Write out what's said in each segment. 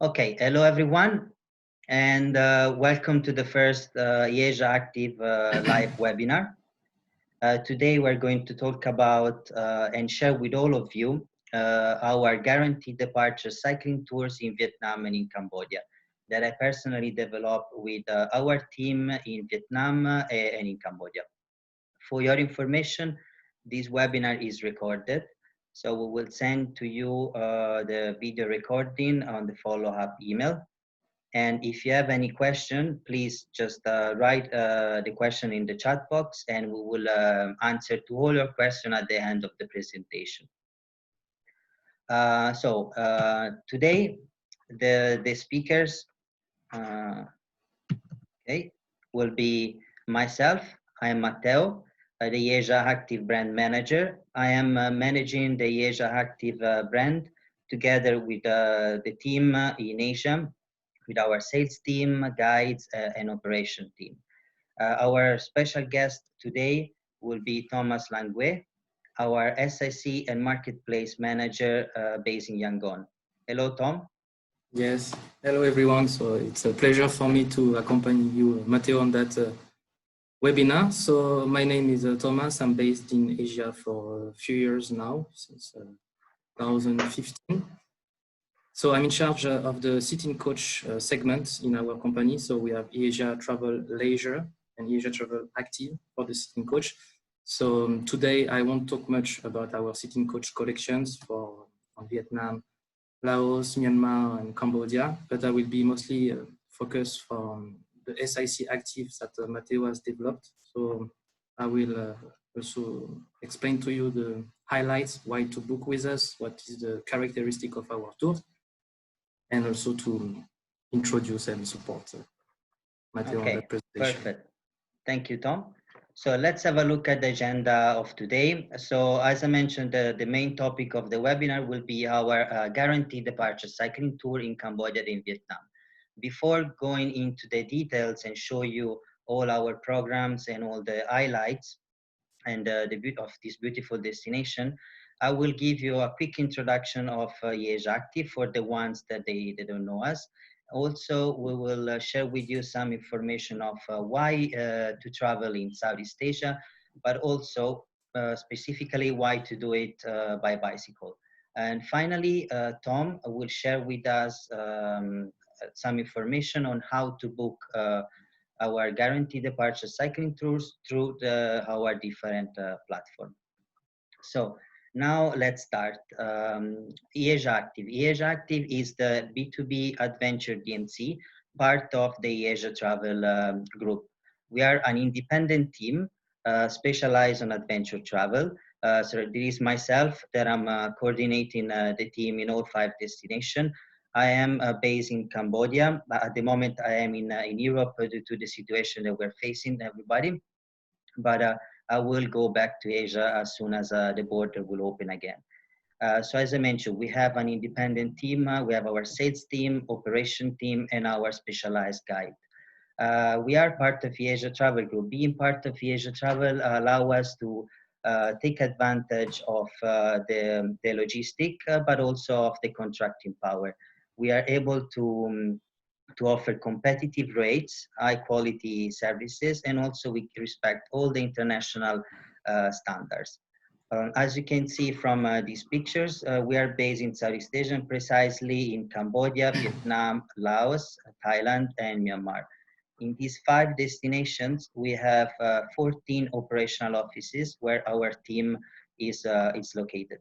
Okay, hello everyone, and welcome to the first Easia Active live webinar. Today we're going to talk about and share with all of you our guaranteed departure cycling tours in Vietnam and in Cambodia that I personally developed with our team in Vietnam and in Cambodia. For your information, this webinar is recorded. So we will send to you the video recording on the follow-up email. And if you have any question, please just write the question in the chat box and we will answer to all your questions at the end of the presentation. Today, the speakers okay, will be myself. I am Matteo, the Easia Active brand manager. I am managing the Easia Active brand together with the team in Asia, with our sales team, guides, and operation team. Our special guest today will be Thomas Langue, our SIC and marketplace manager based in Yangon. Hello, Tom. Yes, hello everyone. So it's a pleasure for me to accompany you, Matteo, on that webinar. So my name is Thomas. I'm based in Asia for a few years now, since 2015. So I'm in charge of the sitting coach segment in our company. So we have Easia Travel Leisure and Easia Travel Active for the sitting coach. So today I won't talk much about our sitting coach collections for Vietnam, Laos, Myanmar, and Cambodia, but I will be mostly focused on the SIC actives that Matteo has developed. So I will also explain to you the highlights, why to book with us, what is the characteristic of our tour, and also to introduce and support Matteo on that presentation. Perfect. Thank you, Tom. So let's have a look at the agenda of today. So as I mentioned, the main topic of the webinar will be our guaranteed departure cycling tour in Cambodia and in Vietnam. Before going into the details and show you all our programs and all the highlights and the beauty of this beautiful destination, I will give you a quick introduction of Easia Active for the ones that they don't know us. Also, we will share with you some information of why to travel in Southeast Asia, but also specifically why to do it by bicycle. And finally, Tom will share with us some information on how to book our guaranteed departure cycling tours through our different platforms. So now let's start. Easia Active. Easia Active is the B2B Adventure DMC, part of the Easia Travel group. We are an independent team specialized on adventure travel. So there is myself that I'm coordinating the team in all 5 destinations. I am based in Cambodia. At the moment, I am in Europe due to the situation that we're facing, everybody. But I will go back to Asia as soon as the border will open again. So as I mentioned, we have an independent team. We have our sales team, operation team, and our specialized guide. We are part of Easia Travel Group. Being part of Easia Travel allow us to take advantage of the logistic, but also of the contracting power. We are able to offer competitive rates, high quality services, and also we respect all the international standards. As you can see from these pictures, we are based in Southeast Asia, precisely in Cambodia, Vietnam, Laos, Thailand, and Myanmar. In these 5 destinations, we have 14 operational offices where our team is located.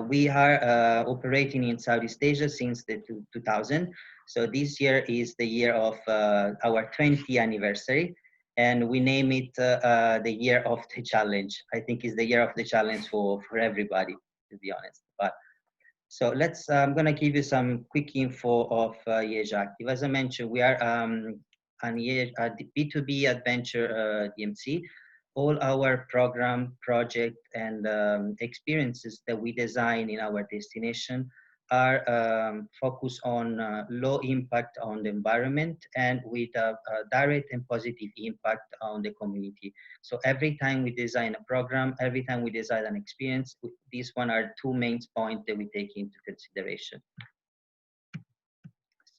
We are operating in Southeast Asia since the 2000. So this year is the year of our 20th anniversary, and we name it the year of the challenge. I think it's the year of the challenge for everybody, to be honest. But so I'm gonna give you some quick info of Easia Active. As I mentioned, we are a B2B adventure DMC. All our program, project, and experiences that we design in our destination are focused on low impact on the environment and with a direct and positive impact on the community. So every time we design a program, every time we design an experience, these one are 2 main points that we take into consideration.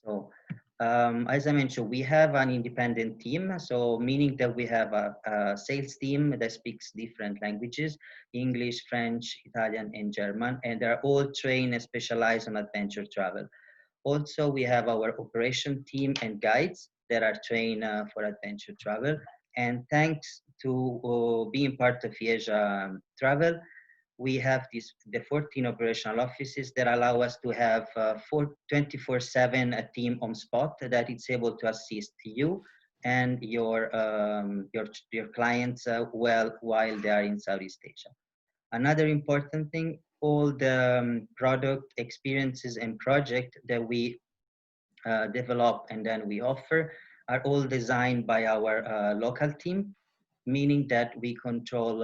So, as I mentioned, we have an independent team. So, meaning that we have a sales team that speaks different languages: English, French, Italian, and German, and they're all trained and specialized on adventure travel. Also, we have our operation team and guides that are trained for adventure travel. And thanks to being part of Easia Travel, we have the 14 operational offices that allow us to have 24/7 a team on spot that is able to assist you and your clients while they are in Southeast Asia. Another important thing, all the product experiences and project that we develop and then we offer are all designed by our local team, meaning that we control,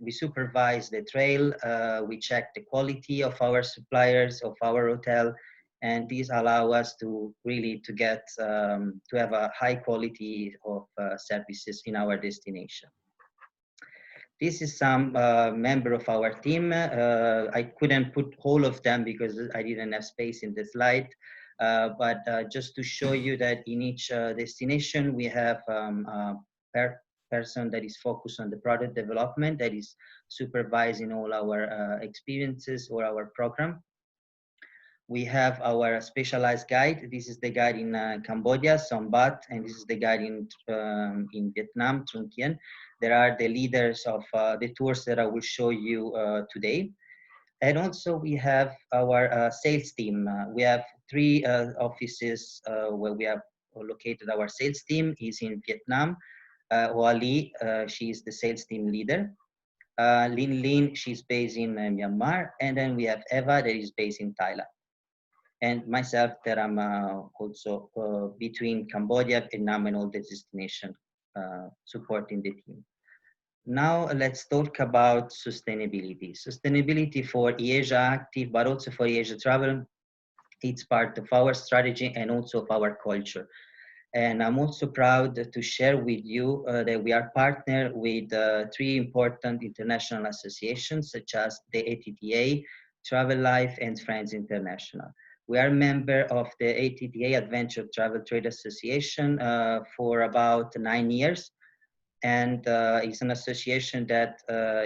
we supervise the trail, we check the quality of our suppliers, of our hotel, and these allow us to really to get to have a high quality of services in our destination. This is some member of our team. I couldn't put all of them because I didn't have space in the slide. But just to show you that in each destination, we have a person that is focused on the product development, that is supervising all our experiences or our program. We have our specialized guide. This is the guide in Cambodia, Sombat, and this is the guide in Vietnam, Trung Kien. There are the leaders of the tours that I will show you today. And also we have our sales team. We have 3 offices where we have located our sales team is in Vietnam. Hoa Ly, she is the sales team leader. Lin Lin, she's based in Myanmar. And then we have Eva that is based in Thailand. And myself that I'm also between Cambodia, Vietnam, and all the destination supporting the team. Now let's talk about sustainability. Sustainability for Easia Active, but also for Easia Travel, it's part of our strategy and also of our culture. And I'm also proud to share with you that we are partnered with 3 important international associations, such as the ATTA, Travel Life, and Friends International. We are a member of the ATTA Adventure Travel Trade Association for about 9 years. And it's an association that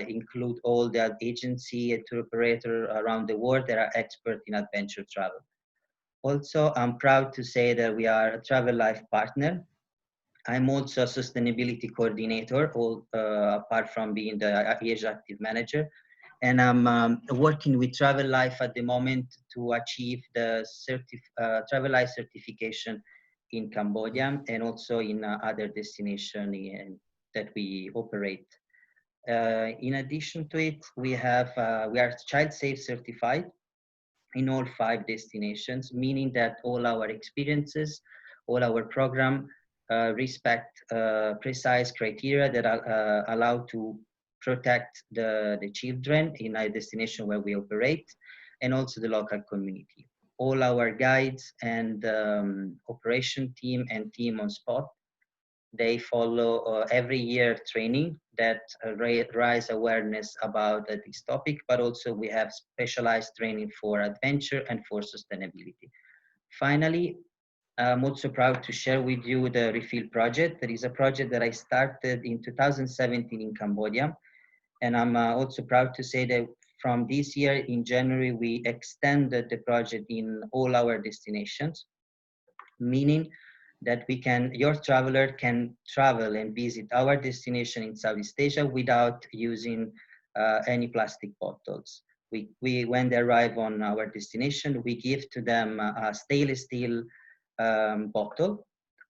includes all the agency and tour operator around the world that are expert in adventure travel. Also, I'm proud to say that we are a Travel Life partner. I'm also a sustainability coordinator, apart from being the Asia Active Manager. And I'm working with Travel Life at the moment to achieve the Travel Life certification in Cambodia and also in other destinations that we operate. In addition to it, we are child safe certified in all 5 destinations, meaning that all our experiences, all our program respect precise criteria that are allowed to protect the children in a destination where we operate, and also the local community. All our guides and operation team and team on spot, they follow every year training that raise awareness about this topic, but also we have specialized training for adventure and for sustainability. Finally, I'm also proud to share with you the Refill project. That is a project that I started in 2017 in Cambodia. And I'm also proud to say that from this year in January, we extended the project in all our destinations, meaning that your traveler can travel and visit our destination in Southeast Asia without using any plastic bottles. When they arrive on our destination, we give to them a stainless steel bottle,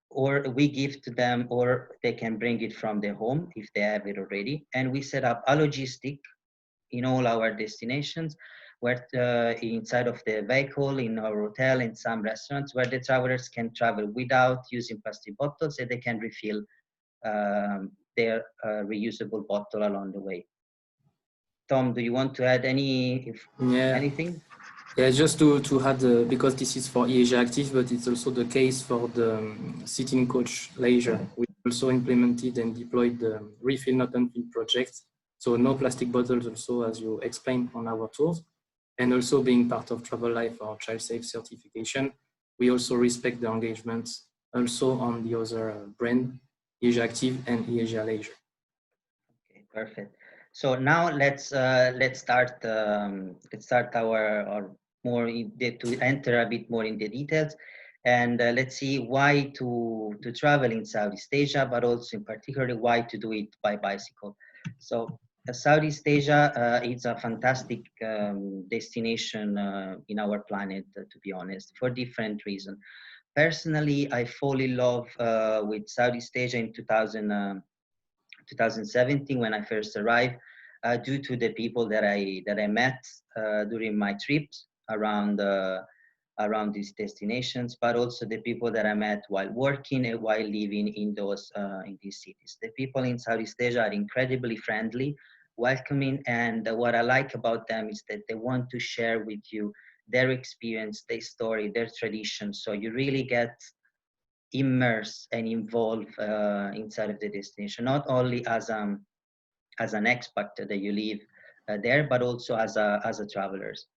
or we give to them, or they can bring it from their home if they have it already. And we set up a logistic in all our destinations, where inside of the vehicle, in our hotel, in some restaurants, where the travelers can travel without using plastic bottles, and they can refill their reusable bottle along the way. Tom, do you want to add anything? Yeah, just to add, because this is for Easia Active, but it's also the case for the sitting coach leisure. We also implemented and deployed the refill not unfill project. So no plastic bottles also, as you explained on our tours. And also being part of Travel Life or Child Safe certification, we also respect the engagements also on the other brand, Easia Active and Easia Leisure. Okay, perfect. So now let's start our more to enter a bit more in the details, and let's see why to travel in Southeast Asia, but also in particular why to do it by bicycle. So Southeast Asia is a fantastic destination in our planet, to be honest, for different reasons. Personally, I fall in love with Southeast Asia in 2017 when I first arrived, due to the people that I met during my trips around these destinations, but also the people that I met while working and while living in these cities. The people in Southeast Asia are incredibly friendly, welcoming, and what I like about them is that they want to share with you their experience, their story, their tradition. So you really get immerse and involve inside of the destination, not only as an expat that you live there, but also as a travelers.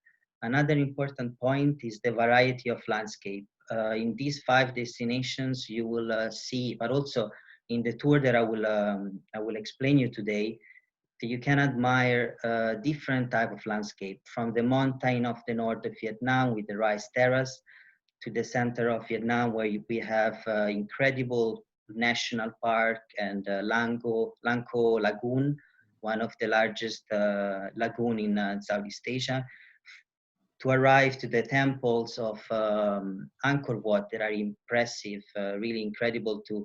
Another important point is the variety of landscape. In these 5 destinations, you will see, but also in the tour that I will explain you today, you can admire different type of landscape, from the mountain of the north of Vietnam with the rice terrace to the center of Vietnam, where we have incredible national park and Langko Lagoon, one of the largest lagoon in Southeast Asia, to arrive to the temples of Angkor Wat that are impressive, really incredible to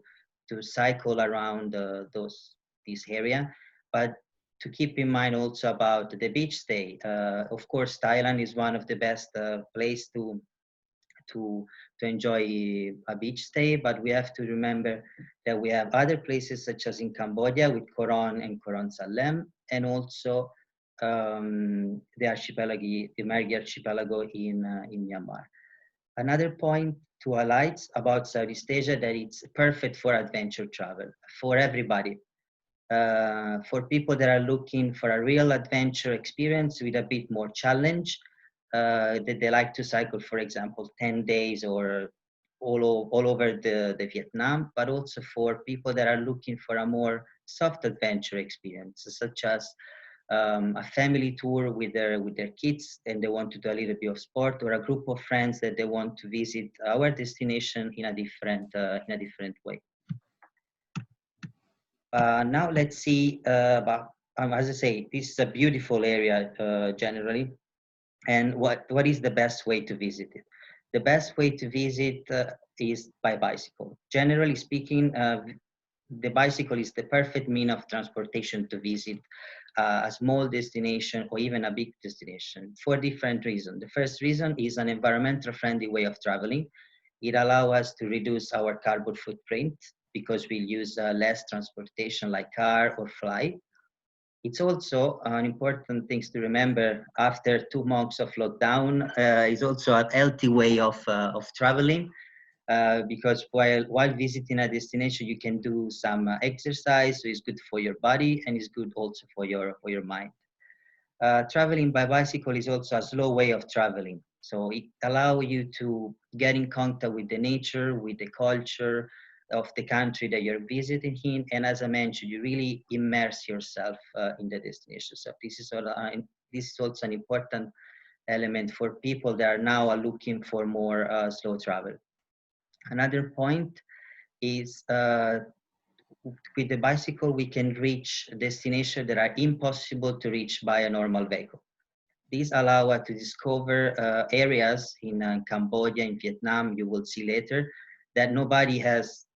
cycle around this area. But to keep in mind also about the beach stay. Of course, Thailand is one of the best place to enjoy a beach stay, but we have to remember that we have other places such as in Cambodia with Koron and Koron Salem, and also the archipelago, the Mergui archipelago in Myanmar. Another point to highlight about Southeast Asia that it's perfect for adventure travel for everybody. For people that are looking for a real adventure experience with a bit more challenge, that they like to cycle, for example, 10 days or all over the Vietnam, but also for people that are looking for a more soft adventure experience, such as a family tour with their kids and they want to do a little bit of sport, or a group of friends that they want to visit our destination in a different way. Now let's see about, as I say, this is a beautiful area generally. And what is the best way to visit it? The best way to visit is by bicycle. Generally speaking, the bicycle is the perfect mean of transportation to visit a small destination or even a big destination for different reasons. The first reason is an environmental friendly way of traveling. It allows us to reduce our carbon footprint because we use less transportation like car or flight. It's also an important thing to remember after 2 months of lockdown. It's also a healthy way of traveling because while visiting a destination, you can do some exercise. So it's good for your body and it's good also for your mind. Traveling by bicycle is also a slow way of traveling. So it allows you to get in contact with the nature, with the culture of the country that you're visiting in. And as I mentioned, you really immerse yourself in the destination. So this is also an important element for people that are now looking for more slow travel. Another point is with the bicycle, we can reach destinations that are impossible to reach by a normal vehicle. These allow us to discover areas in Cambodia, in Vietnam, you will see later, that nobody has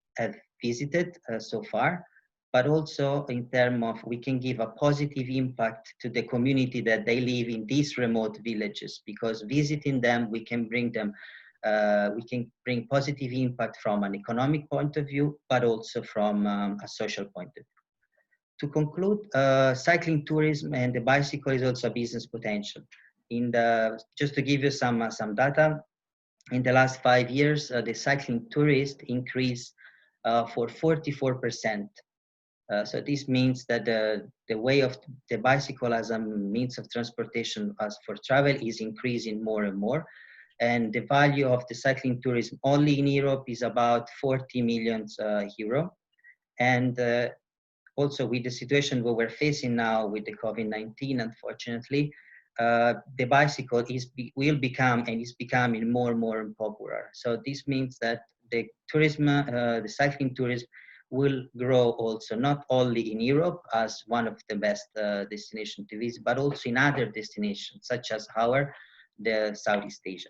visited so far, but also in terms of we can give a positive impact to the community that they live in these remote villages, because visiting them, we can bring positive impact from an economic point of view, but also from a social point of view. To conclude, cycling tourism and the bicycle is also a business potential. Just to give you some data, in the last 5 years, the cycling tourist increased for 44%. So this means that the way of the bicycle as a means of transportation as for travel is increasing more and more. and the value of the cycling tourism only in Europe is about 40 million euro. And also with the situation what we're facing now with the COVID-19, unfortunately, the bicycle will become and is becoming more and more popular. So this means that the tourism, the cycling tourism will grow also, not only in Europe as one of the best destinations to visit, but also in other destinations, such as the Southeast Asia.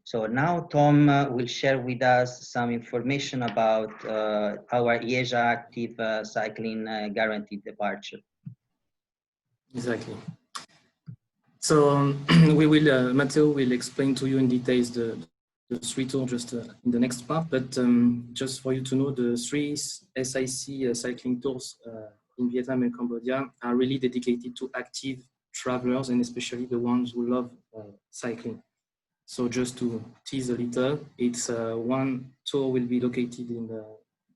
So now Tom will share with us some information about our Easia Active Cycling Guaranteed Departure. Exactly. So we will, Matteo will explain to you in details the 3 tours just in the next part, but just for you to know, the 3 SIC cycling tours in Vietnam and Cambodia are really dedicated to active travelers, and especially the ones who love cycling. So just to tease a little, it's one tour will be located in the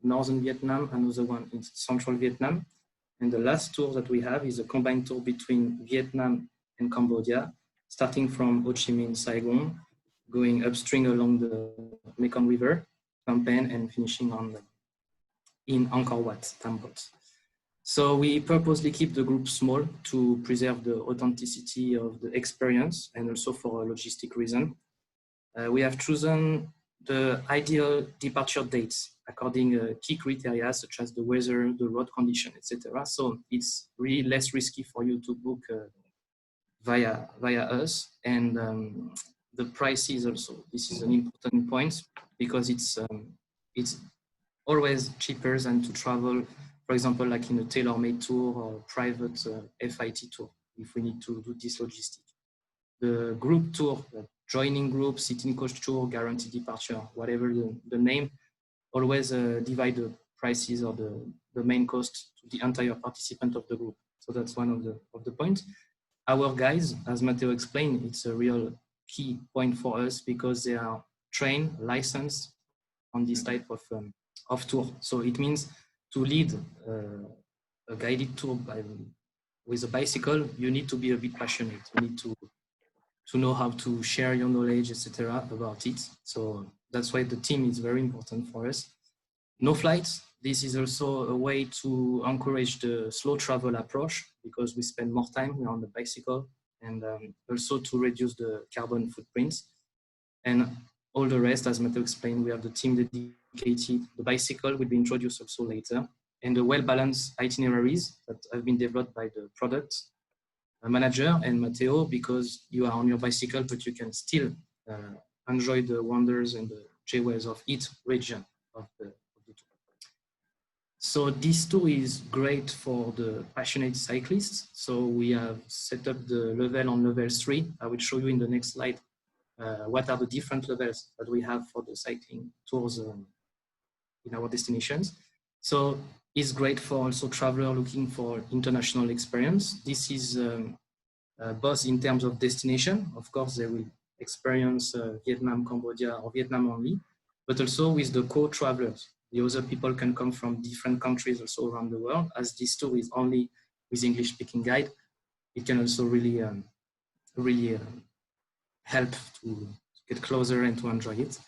northern Vietnam, another one in central Vietnam. And the last tour that we have is a combined tour between Vietnam and Cambodia, starting from Ho Chi Minh, Saigon, going upstream along the Mekong River, Phnom Penh, and finishing in Angkor Wat, Tam Pot. So we purposely keep the group small to preserve the authenticity of the experience and also for a logistic reason. We have chosen the ideal departure dates according key criteria such as the weather, the road condition, etc. So it's really less risky for you to book via us, and the prices also. This is an important point because it's always cheaper than to travel, for example, like in a tailor-made tour or private FIT tour, if we need to do this logistic. The group tour, joining group, sitting coach tour, guaranteed departure, whatever the name, always divide the prices or the main cost to the entire participant of the group. So that's one of the points. Our guys, as Matteo explained, it's a real key point for us because they are trained, licensed on this type of tour. So it means to lead a guided tour with a bicycle, you need to be a bit passionate. You need to know how to share your knowledge, etc. about it. So that's why the team is very important for us. No flights. This is also a way to encourage the slow travel approach because we spend more time on the bicycle, and also to reduce the carbon footprint. And all the rest, as Matteo explained, we have the team dedicated. The bicycle will be introduced also later, and the well-balanced itineraries that have been developed by the product manager and Matteo, because you are on your bicycle, but you can still enjoy the wonders and the joys of each region of the tour. So this tour is great for the passionate cyclists. So we have set up the level on level 3. I will show you in the next slide what are the different levels that we have for the cycling tours in our destinations. So it's great for also traveler looking for international experience. This is both in terms of destination. Of course, they will experience Vietnam, Cambodia, or Vietnam only, but also with the co-travelers. The other people can come from different countries also around the world. As this tour is only with English-speaking guide, it can also really help to get closer and to enjoy it.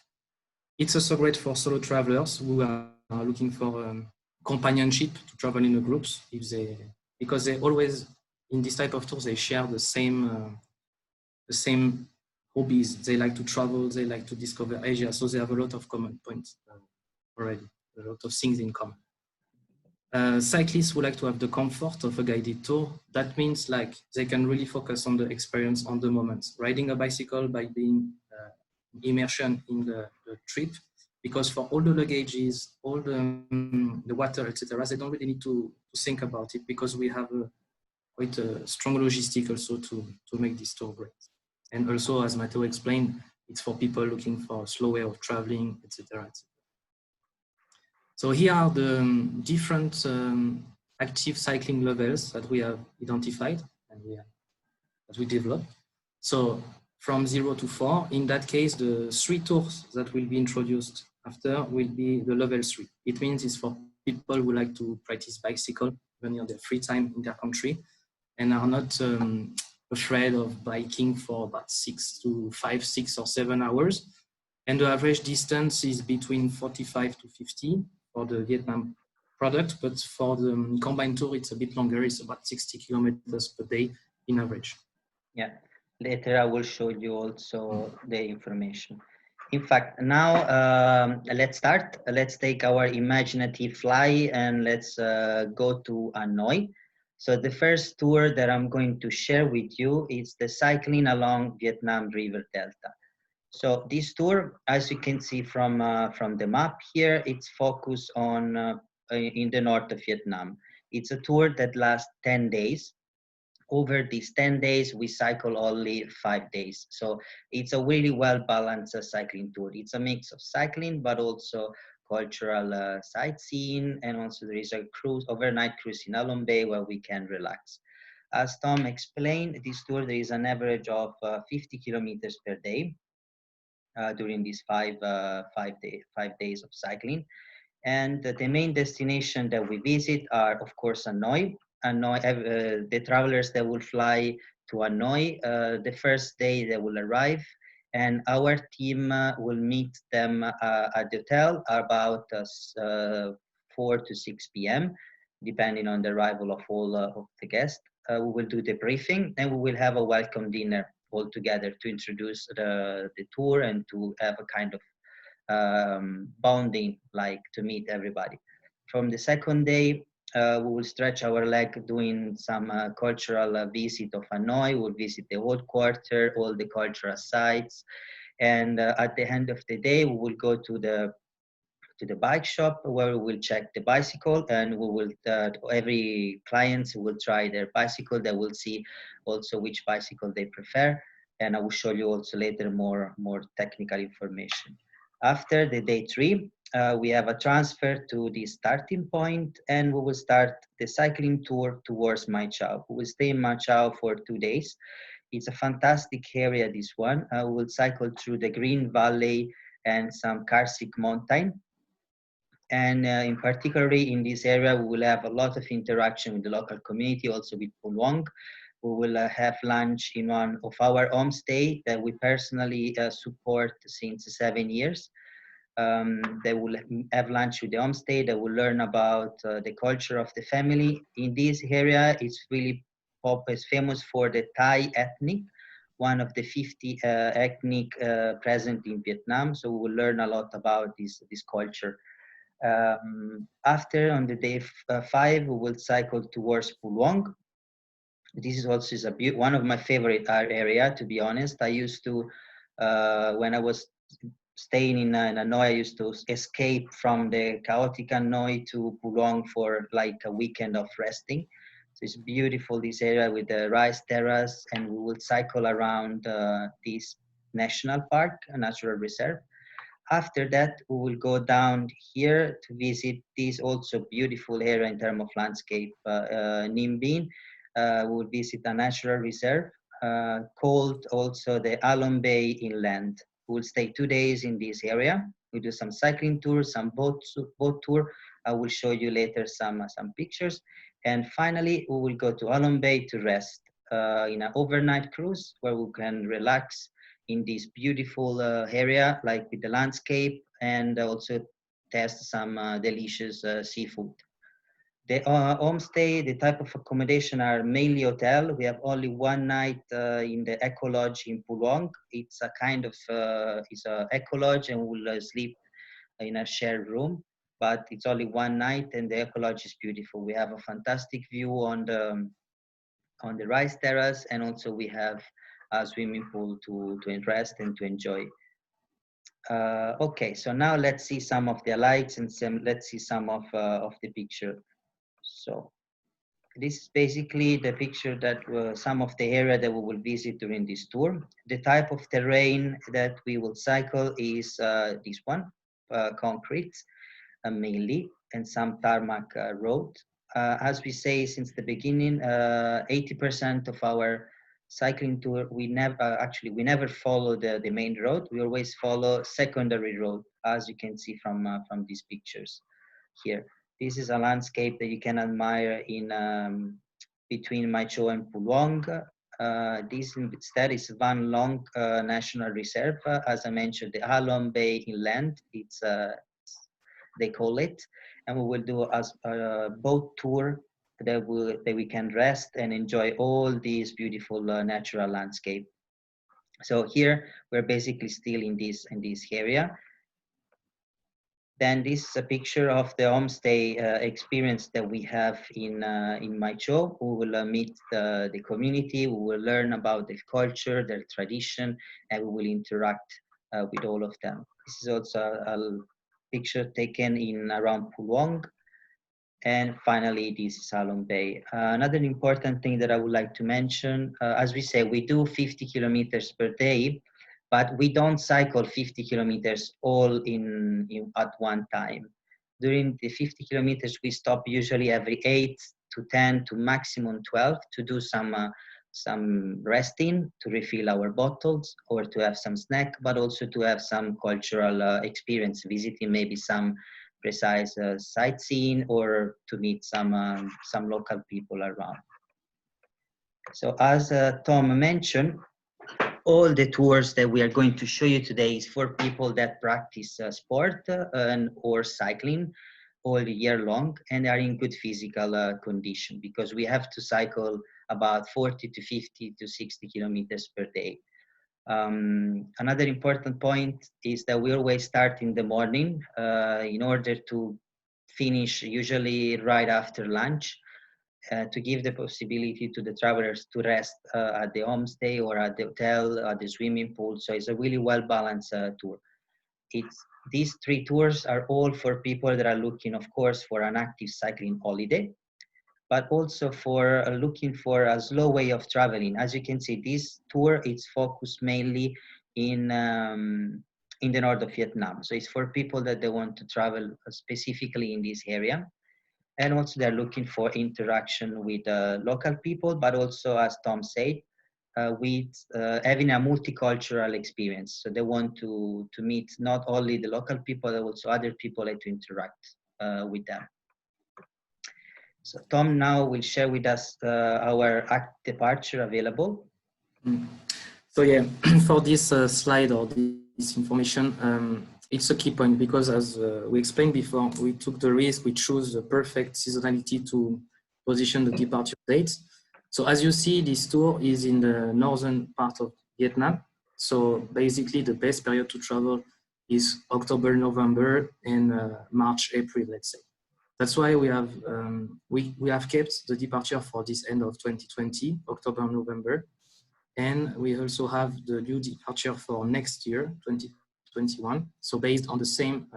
It's also great for solo travelers who are looking for companionship to travel in the groups, because they always, in this type of tours, they share the same hobbies. They like to travel, they like to discover Asia, so they have a lot of common points already, a lot of things in common. Cyclists who like to have the comfort of a guided tour. That means like they can really focus on the experience on the moment, riding a bicycle by being immersion in the trip, because for all the luggages, all the water, etc., they don't really need to think about it because we have quite a strong logistic also to make this tour great. And also, as Matteo explained, it's for people looking for a slow way of traveling, etc., etc. So here are the different active cycling levels that we have identified and that we developed. So from 0 to 4, in that case, the 3 tours that will be introduced after will be the level 3. It means it's for people who like to practice bicycle when in their free time in their country and are not thread of biking for about 6 or 7 hours. And the average distance is between 45 to 50 for the Vietnam product, but for the combined tour, it's a bit longer. It's about 60 kilometers per day in average. Yeah, later I will show you also the information. In fact, now let's start. Let's take our imaginative fly and let's go to Hanoi. So the first tour that I'm going to share with you is the cycling along Vietnam River Delta. So this tour, as you can see from the map here, it's focused on in the north of Vietnam. It's a tour that lasts 10 days. Over these 10 days, we cycle only 5 days. So it's a really well-balanced cycling tour. It's a mix of cycling, but also cultural sightseeing. And also there is a cruise, overnight cruise in Alon Bay where we can relax. As Tom explained, this tour, there is an average of 50 kilometers per day during these 5 days of cycling. And the main destination that we visit are, of course, Hanoi. Hanoi, the travelers that will fly to Hanoi, the first day they will arrive, and our team will meet them at the hotel about 4 to 6 p.m., depending on the arrival of all of the guests. We will do the briefing, and we will have a welcome dinner all together to introduce the tour and to have a kind of bonding, like to meet everybody. From the second day, we will stretch our leg doing some cultural visit of Hanoi. We'll visit the old quarter, all the cultural sites. And at the end of the day, we will go to the bike shop where we will check the bicycle, and we will every client will try their bicycle. They will see also which bicycle they prefer, and I will show you also later more technical information. After the day 3, we have a transfer to the starting point, and we will start the cycling tour towards Mai Chau. We will stay in Mai Chau for 2 days. It's a fantastic area, this one. We will cycle through the Green Valley and some Karsik mountain. And in particularly in this area, we will have a lot of interaction with the local community, also with Pulwang. We will have lunch in one of our homestay that we personally support since 7 years. They will have lunch with the homestay. They will learn about the culture of the family. In this area, it's really is famous for the Thai ethnic, one of the 50 ethnic present in Vietnam. So we will learn a lot about this culture. After, on the day 5, we will cycle towards Pulwang. This is also one of my favorite area, to be honest. I used to, when I was staying in Hanoi, I used to escape from the chaotic Hanoi to Pulwang for like a weekend of resting. So it's beautiful, this area with the rice terrace, and we will cycle around this national park, a natural reserve. After that, we will go down here to visit this also beautiful area in terms of landscape, Ninh Binh. We will visit a natural reserve called also the Alon Bay Inland. We will stay 2 days in this area. We do some cycling tours, some boat tour. I will show you later some pictures. And finally, we will go to Alon Bay to rest in an overnight cruise where we can relax in this beautiful area, like with the landscape, and also test some delicious seafood. The homestay, the type of accommodation are mainly hotel. We have only 1 night in the Eco Lodge in Pulwang. It's a kind of, it's a Eco Lodge, and we'll sleep in a shared room, but it's only 1 night, and the Eco Lodge is beautiful. We have a fantastic view on the rice terrace, and also we have a swimming pool to rest and to enjoy. Okay, so now let's see some of the lights, and let's see some of the picture. So this is basically the picture that some of the area that we will visit during this tour. The type of terrain that we will cycle is this one, concrete mainly, and some tarmac road. As we say since the beginning, 80% of our cycling tour, we never follow the main road. We always follow secondary road, as you can see from these pictures here. This is a landscape that you can admire in between Mai Chau and Pulwang. This instead is one long national reserve. As I mentioned, the Halong Bay inland, they call it, and we will do as a boat tour that we can rest and enjoy all these beautiful natural landscape. So here we're basically still in this area. Then this is a picture of the homestay experience that we have in Mai Chau. We will meet the community, we will learn about their culture, their tradition, and we will interact with all of them. This is also a picture taken in around Pulwong. And finally, this is Halong Bay. Another important thing that I would like to mention, as we say, we do 50 kilometers per day, but we don't cycle 50 kilometers all at one time. During the 50 kilometers, we stop usually every 8 to 10 to maximum 12 to do some resting, to refill our bottles or to have some snack, but also to have some cultural experience, visiting maybe some precise sightseeing or to meet some local people around. So as Tom mentioned, all the tours that we are going to show you today is for people that practice sport or cycling all year long and are in good physical condition, because we have to cycle about 40 to 50 to 60 kilometers per day. Another important point is that we always start in the morning in order to finish usually right after lunch, to give the possibility to the travelers to rest at the homestay or at the hotel, at the swimming pool. So it's a really well-balanced tour. These three tours are all for people that are looking, of course, for an active cycling holiday, but also for looking for a slow way of traveling. As you can see, this tour is focused mainly in the north of Vietnam. So it's for people that they want to travel specifically in this area. And also they're looking for interaction with local people, but also, as Tom said, with having a multicultural experience. So they want to meet not only the local people, but also other people and to interact with them. So Tom now will share with us our act departure available. So yeah, for this slide or this information, it's a key point, because as we explained before, we took the risk, we chose the perfect seasonality to position the departure dates. So as you see, this tour is in the northern part of Vietnam. So basically the best period to travel is October, November, and March, April, let's say. That's why we have kept the departure for this end of 2020, October, November. And we also have the new departure for next year, 2021. So based on the same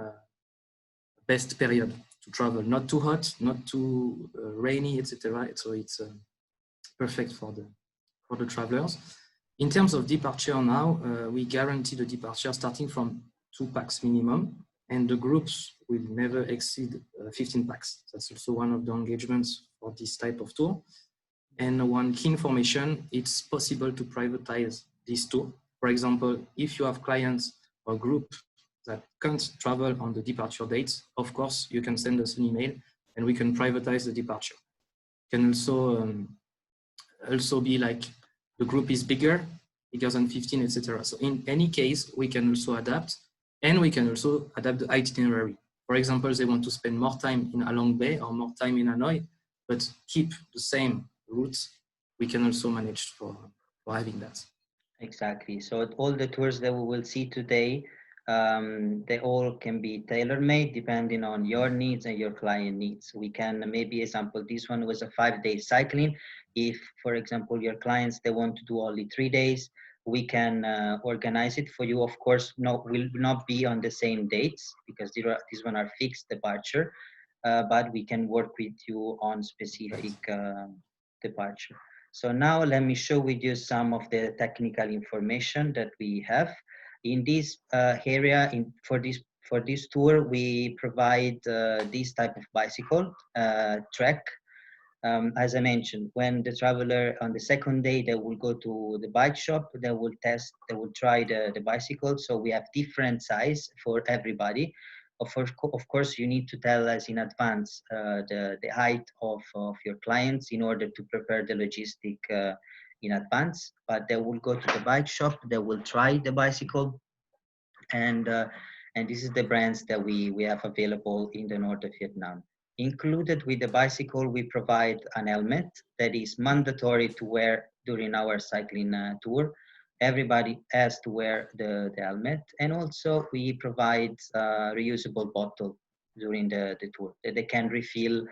best period to travel, not too hot, not too rainy, etc. So it's perfect for the travelers. In terms of departure now, we guarantee the departure starting from 2 packs minimum, and the groups will never exceed 15 packs. That's also one of the engagements for this type of tour. And one key information, it's possible to privatize this tour. For example, if you have clients or group that can't travel on the departure dates, of course, you can send us an email and we can privatize the departure. It can also be like the group is bigger than 15, etc. So in any case, we can also adapt, and we can also adapt the itinerary. For example, they want to spend more time in Halong Bay or more time in Hanoi, but keep the same routes, we can also manage for having that. Exactly. So all the tours that we will see today, they all can be tailor-made depending on your needs and your client needs. We can maybe example, this one was a 5-day cycling. If, for example, your clients, they want to do only 3 days, we can organize it for you. Of course, will not be on the same dates, because these one are fixed departure, but we can work with you on specific departure. So now let me show with you some of the technical information that we have in this area. For this tour, we provide this type of bicycle track. As I mentioned, when the traveler on the second day, they will go to the bike shop, they will try the bicycle. So we have different size for everybody. Of course, you need to tell us in advance the height of your clients in order to prepare the logistic in advance, but they will go to the bike shop, they will try the bicycle, and this is the brands that we have available in the north of Vietnam. Included with the bicycle, we provide an helmet that is mandatory to wear during our cycling tour. Everybody has to wear the helmet, and also we provide reusable bottle during the tour that they can refill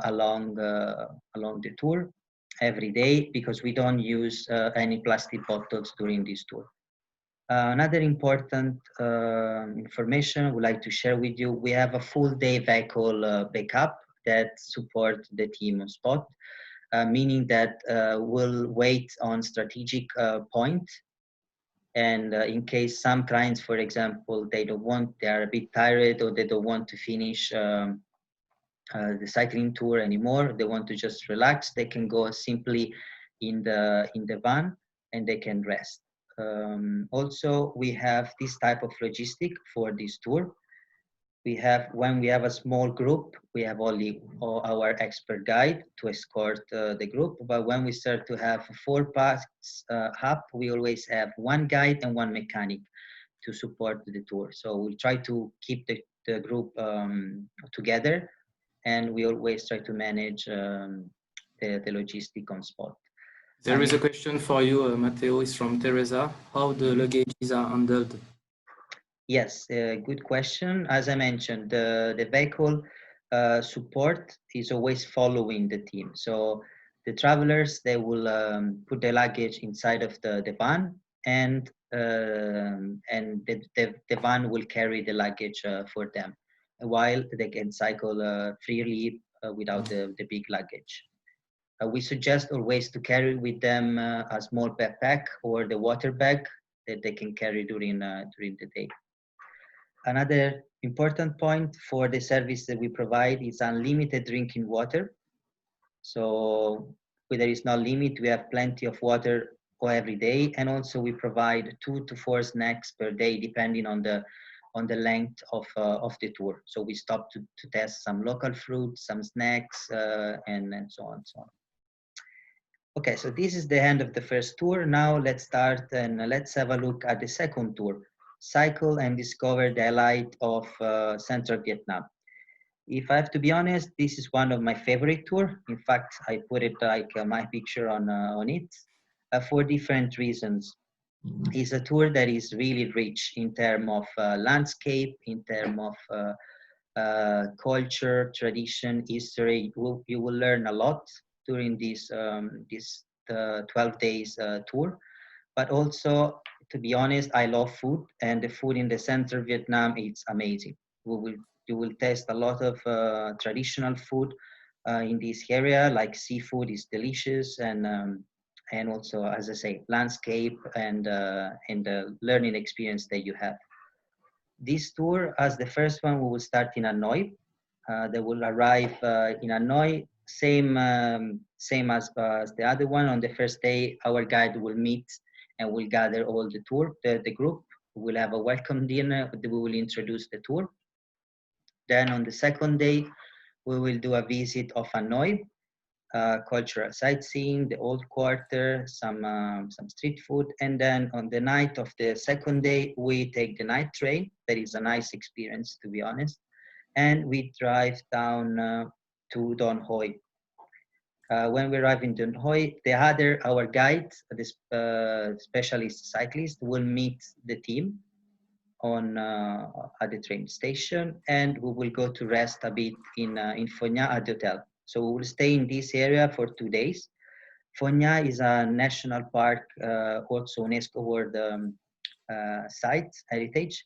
along the tour every day, because we don't use any plastic bottles during this tour. Another important information I would like to share with you, we have a full day vehicle backup that support the team on spot, meaning that we'll wait on strategic point. And in case some clients, for example, they are a bit tired, or they don't want to finish the cycling tour anymore, they want to just relax, they can go simply in the van and they can rest. Also, we have this type of logistic for this tour. When we have a small group, we have only our expert guide to escort the group. But when we start to have 4 packs up, we always have 1 guide and 1 mechanic to support the tour. So we'll try to keep the group together, and we always try to manage the logistic on spot. There is a question for you, Matteo. It's from Teresa. How the luggages are handled? Yes, good question. As I mentioned, the vehicle support is always following the team. So the travelers, they will put the luggage inside of the van, and the van will carry the luggage for them, while they can cycle freely without the big luggage. We suggest always to carry with them a small backpack or the water bag that they can carry during the day. Another important point for the service that we provide is unlimited drinking water. So there is no limit, we have plenty of water for every day, and also we provide 2 to 4 snacks per day depending on the length of the tour. So we stop to test some local fruits, some snacks, and so on and so on. Okay, so this is the end of the first tour. Now let's start and let's have a look at the second tour. Cycle and discover the highlight of Central Vietnam. If I have to be honest, this is one of my favorite tour. In fact, I put it like my picture on it for different reasons. It's a tour that is really rich in terms of landscape, in terms of culture, tradition, history. You will learn a lot during this 12 days tour. But also, to be honest, I love food, and the food in the central Vietnam, it's amazing. You will taste a lot of traditional food in this area, like seafood is delicious, and also, as I say, landscape and the learning experience that you have. This tour, as the first one, we will start in Hanoi. They will arrive in Hanoi, same as the other one. On the first day, our guide will meet and we'll gather all the group. We'll have a welcome dinner. We will introduce the tour. Then on the second day, we will do a visit of Hanoi, cultural sightseeing, the old quarter, some street food. And then on the night of the second day, we take the night train. That is a nice experience, to be honest. And we drive down to Don Hoi. When we arrive in Don Hoi, our guide, the specialist cyclist, will meet the team at the train station, and we will go to rest a bit in Pho Nha at the hotel. So we will stay in this area for 2 days. Pho Nha is a national park, also UNESCO World Site Heritage,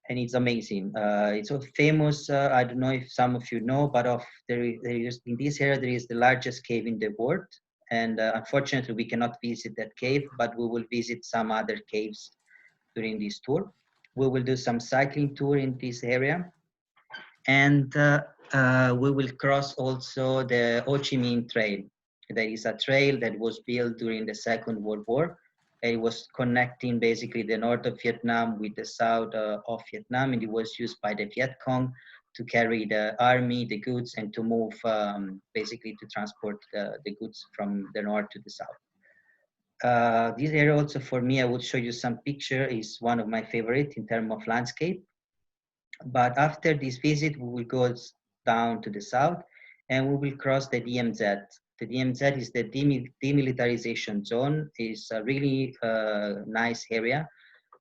and it's amazing. It's so famous. I don't know if some of you know, but in this area there is the largest cave in the world, and unfortunately we cannot visit that cave, but we will visit some other caves during this tour. We will do some cycling tour in this area, and we will cross also the Ho Chi Minh Trail. There is a trail that was built during the Second World War. It was connecting basically the north of Vietnam with the south of Vietnam, and it was used by the Viet Cong to carry the army, the goods, and to move, basically to transport the goods from the north to the south. This area also for me, I would show you some picture, is one of my favorite in terms of landscape. But after this visit, we will go down to the south and we will cross the DMZ. The DMZ is the demilitarization zone. It's a really nice area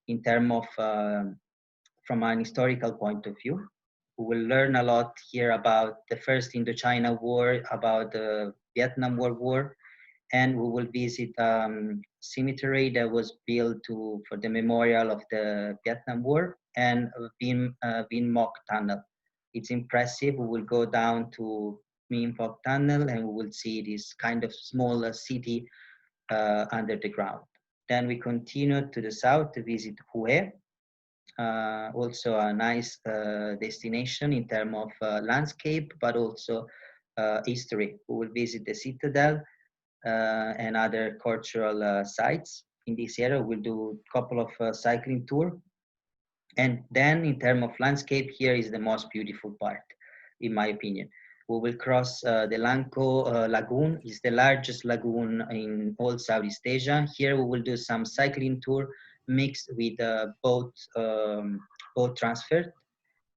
in terms of, from an historical point of view. We will learn a lot here about the first Indochina War, about the Vietnam World War, and we will visit cemetery that was built for the memorial of the Vietnam War, and Vin Moc Tunnel. It's impressive. We will go down to Vin Moc Tunnel and we will see this kind of small city under the ground. Then we continue to the south to visit Hue, also a nice destination in terms of landscape, but also history. We will visit the citadel and other cultural sites in this area. We'll do a couple of cycling tour. And then in terms of landscape, here is the most beautiful part, in my opinion. We will cross the Lanko Lagoon. It's the largest lagoon in all Southeast Asia. Here we will do some cycling tour mixed with boat transfer.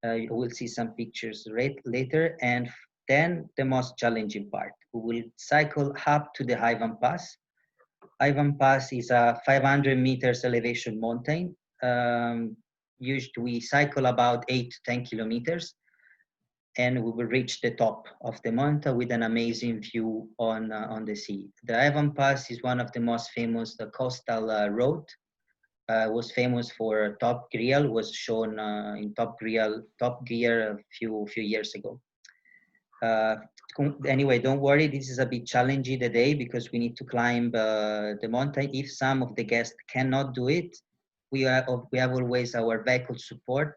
You will see some pictures later. And then the most challenging part. We will cycle up to the Ivan Pass. Ivan Pass is a 500 meters elevation mountain. Usually we cycle about 8 to 10 kilometers and we will reach the top of the mountain with an amazing view on the sea. The Ivan Pass is one of the most famous coastal road. Was famous for Top Gear, was shown in Top Gear a few years ago. Anyway, don't worry, this is a bit challenging today because we need to climb the mountain. If some of the guests cannot do it, we have always our vehicle support,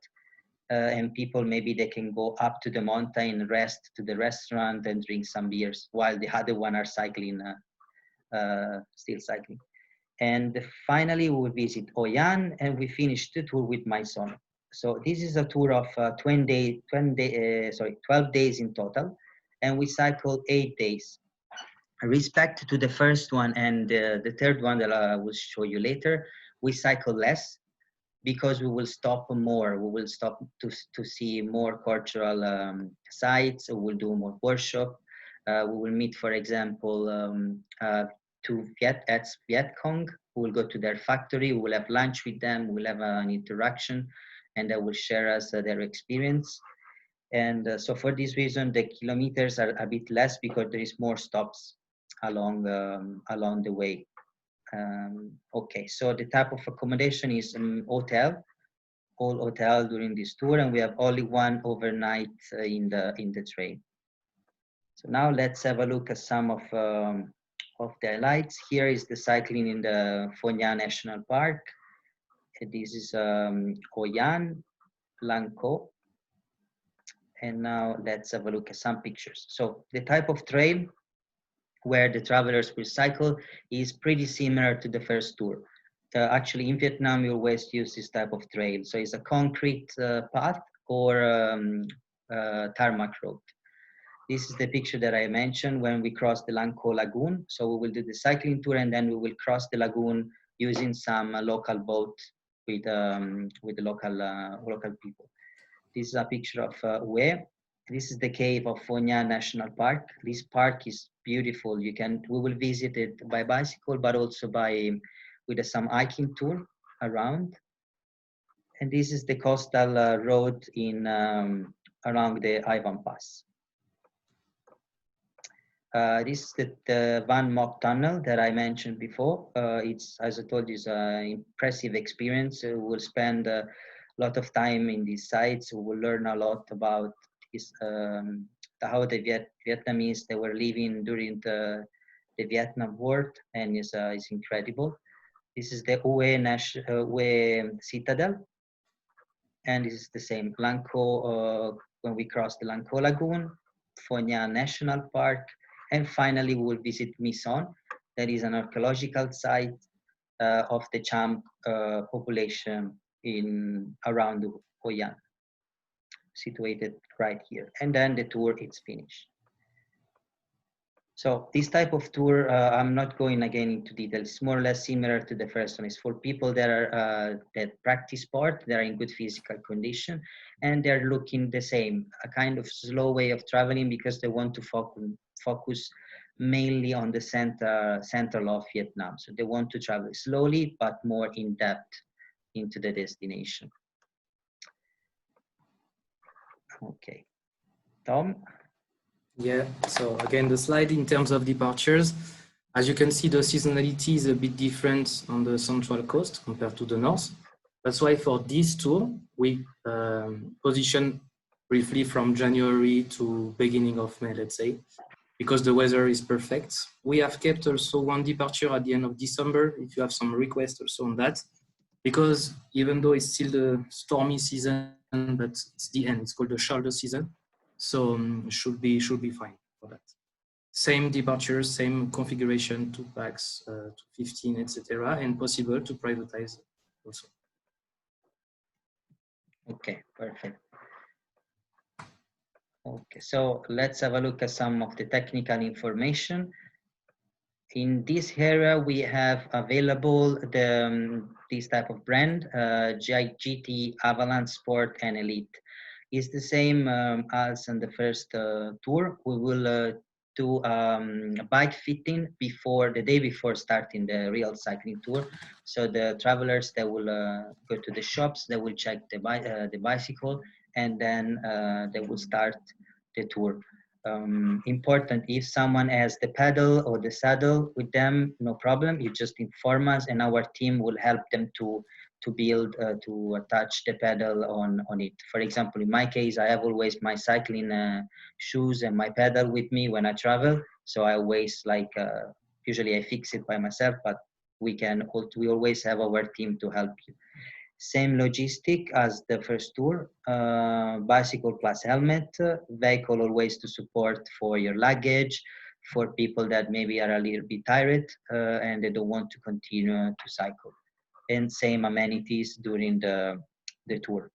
and people, maybe they can go up to the mountain, rest to the restaurant and drink some beers while the other one are cycling, still cycling. And finally, we will visit Hoi An and we finish the tour with my son. So this is a tour of 12 days in total, and we cycle 8 days. Respect to the first one and the third one that I will show you later, we cycle less because we will stop more. We will stop to see more cultural sites. We will do more workshop. We will meet, for example, to Viet Cong. We will go to their factory. We will have lunch with them. We will have an interaction, and they will share us their experience. And so for this reason, the kilometers are a bit less because there is more stops along the way. Okay, so the type of accommodation is hotel, all hotel during this tour, and we have only one overnight in the train. So now let's have a look at some of the highlights. Here is the cycling in the Pho Nha National Park. This is Hoi An, Lang Co. And now let's have a look at some pictures. So the type of trail where the travelers will cycle is pretty similar to the first tour. Actually, in Vietnam, we always use this type of trail. So it's a concrete path or tarmac road. This is the picture that I mentioned when we cross the Lang Co Lagoon. So we will do the cycling tour and then we will cross the lagoon using some local boat with the local people. This is a picture of Hue. This is the cave of Pho Nha National Park. This park is beautiful. We will visit it by bicycle, but also with some hiking tour around. And this is the coastal road in along the Ivan Pass. This is the Vin Moc Tunnel that I mentioned before. It's, as I told you, it's an impressive experience. We'll spend a lot of time in these sites. We will learn a lot about how the Vietnamese they were living during the Vietnam War, and it's incredible. This is the Hue Citadel, and this is the same Lang Co when we cross the Lang Co Lagoon, Pho Nha National Park, and finally we will visit My Son. That is an archaeological site of the Cham population around Hoi An, situated right here. And then the tour is finished. So this type of tour, I'm not going again into details. It's more or less similar to the first one. It's for people that are that practice sport, that are in good physical condition, and they're looking the same, a kind of slow way of traveling because they want to focus mainly on the central of Vietnam. So they want to travel slowly, but more in depth into the destination. Okay, Tom. Yeah, so again, the slide in terms of departures, as you can see, the seasonality is a bit different on the central coast compared to the north. That's why for this tour, we position briefly from January to beginning of May, let's say, because the weather is perfect. We have kept also one departure at the end of December, if you have some requests also on that, because even though it's still the stormy season, but it's the end, it's called the shoulder season. So should be fine for that. Same departures, same configuration, 2 packs, 15, etc., and possible to privatize also. Okay, perfect. Okay, so let's have a look at some of the technical information. In this area, we have available this type of brand, GT, Avalanche Sport, and Elite. It's the same as in the first tour. We will do a bike fitting the day before starting the real cycling tour. So the travelers, they will go to the shops, they will check the bicycle, and then they will start the tour. Important, if someone has the pedal or the saddle with them, no problem, you just inform us and our team will help them to build to attach the pedal on it. For example, in my case, I have always my cycling shoes and my pedal with me when I travel, so I always usually I fix it by myself, but we always have our team to help you. Same logistic as the first tour, bicycle plus helmet, vehicle always to support for your luggage, for people that maybe are a little bit tired and they don't want to continue to cycle. And same amenities during the tour.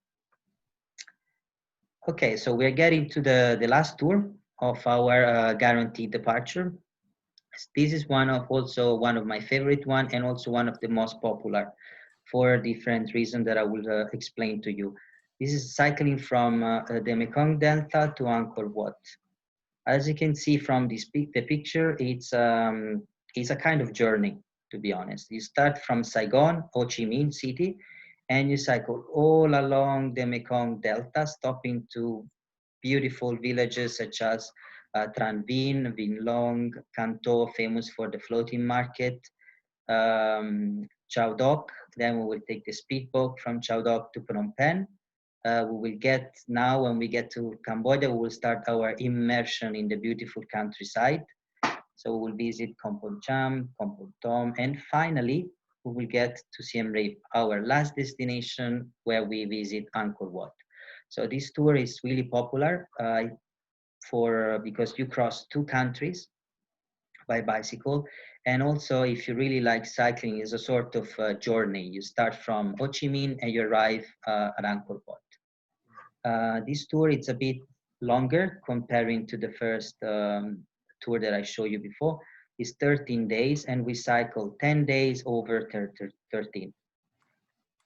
Okay, so we're getting to the last tour of our guaranteed departure. This is also one of my favorite one and also one of the most popular, for different reasons that I will explain to you. This is cycling from the Mekong Delta to Angkor Wat. As you can see from the picture, it's a kind of journey, to be honest. You start from Saigon, Ho Chi Minh City, and you cycle all along the Mekong Delta, stopping to beautiful villages such as Tran Vinh, Vinh Long, Can Tho, famous for the floating market, Chao Dok. Then we will take the speedboat from Chao Dok to Phnom Penh. When we get to Cambodia, we will start our immersion in the beautiful countryside. So we will visit Kompong Cham, Kompong Thom, and finally, we will get to Siem Reap, our last destination where we visit Angkor Wat. So this tour is really popular because you cross 2 countries by bicycle. And also, if you really like cycling, it's a sort of journey. You start from Ho Chi Minh and you arrive at Angkor Wat. This tour, it's a bit longer comparing to the first tour that I showed you before. It's 13 days and we cycle 10 days over 13.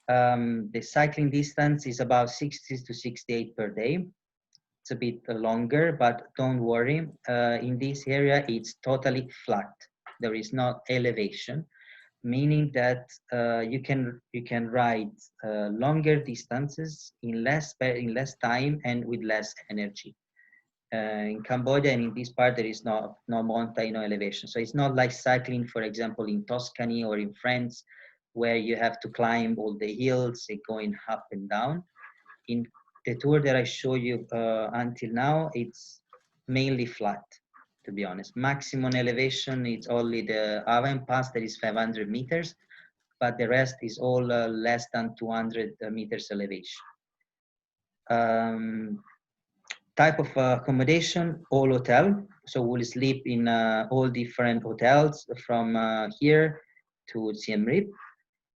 The cycling distance is about 60 to 68 per day. It's a bit longer, but don't worry. In this area, it's totally flat. There is no elevation, meaning that you can ride longer distances in less time and with less energy. In Cambodia and in this part, there is no mountain, no elevation. So it's not like cycling, for example, in Tuscany or in France, where you have to climb all the hills, going up and down. In the tour that I show you until now, it's mainly flat, to be honest. Maximum elevation, it's only the Aven Pass, that is 500 meters, but the rest is all less than 200 meters elevation. Type of accommodation, all hotel. So we'll sleep in all different hotels from here to Siem Reap.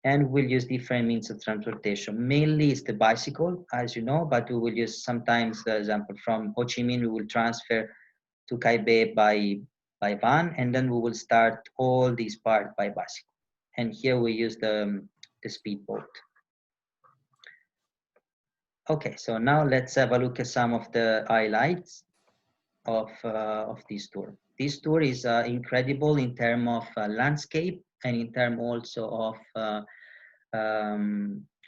And we'll use different means of transportation. Mainly it's the bicycle, as you know, but we will use sometimes, for example, from Ho Chi Minh, we will transfer to Kai Be by by van, and then we will start all these parts by bicycle. And here we use the speedboat. Okay, so now let's have a look at some of the highlights of this tour. This tour is incredible in terms of landscape and in terms also of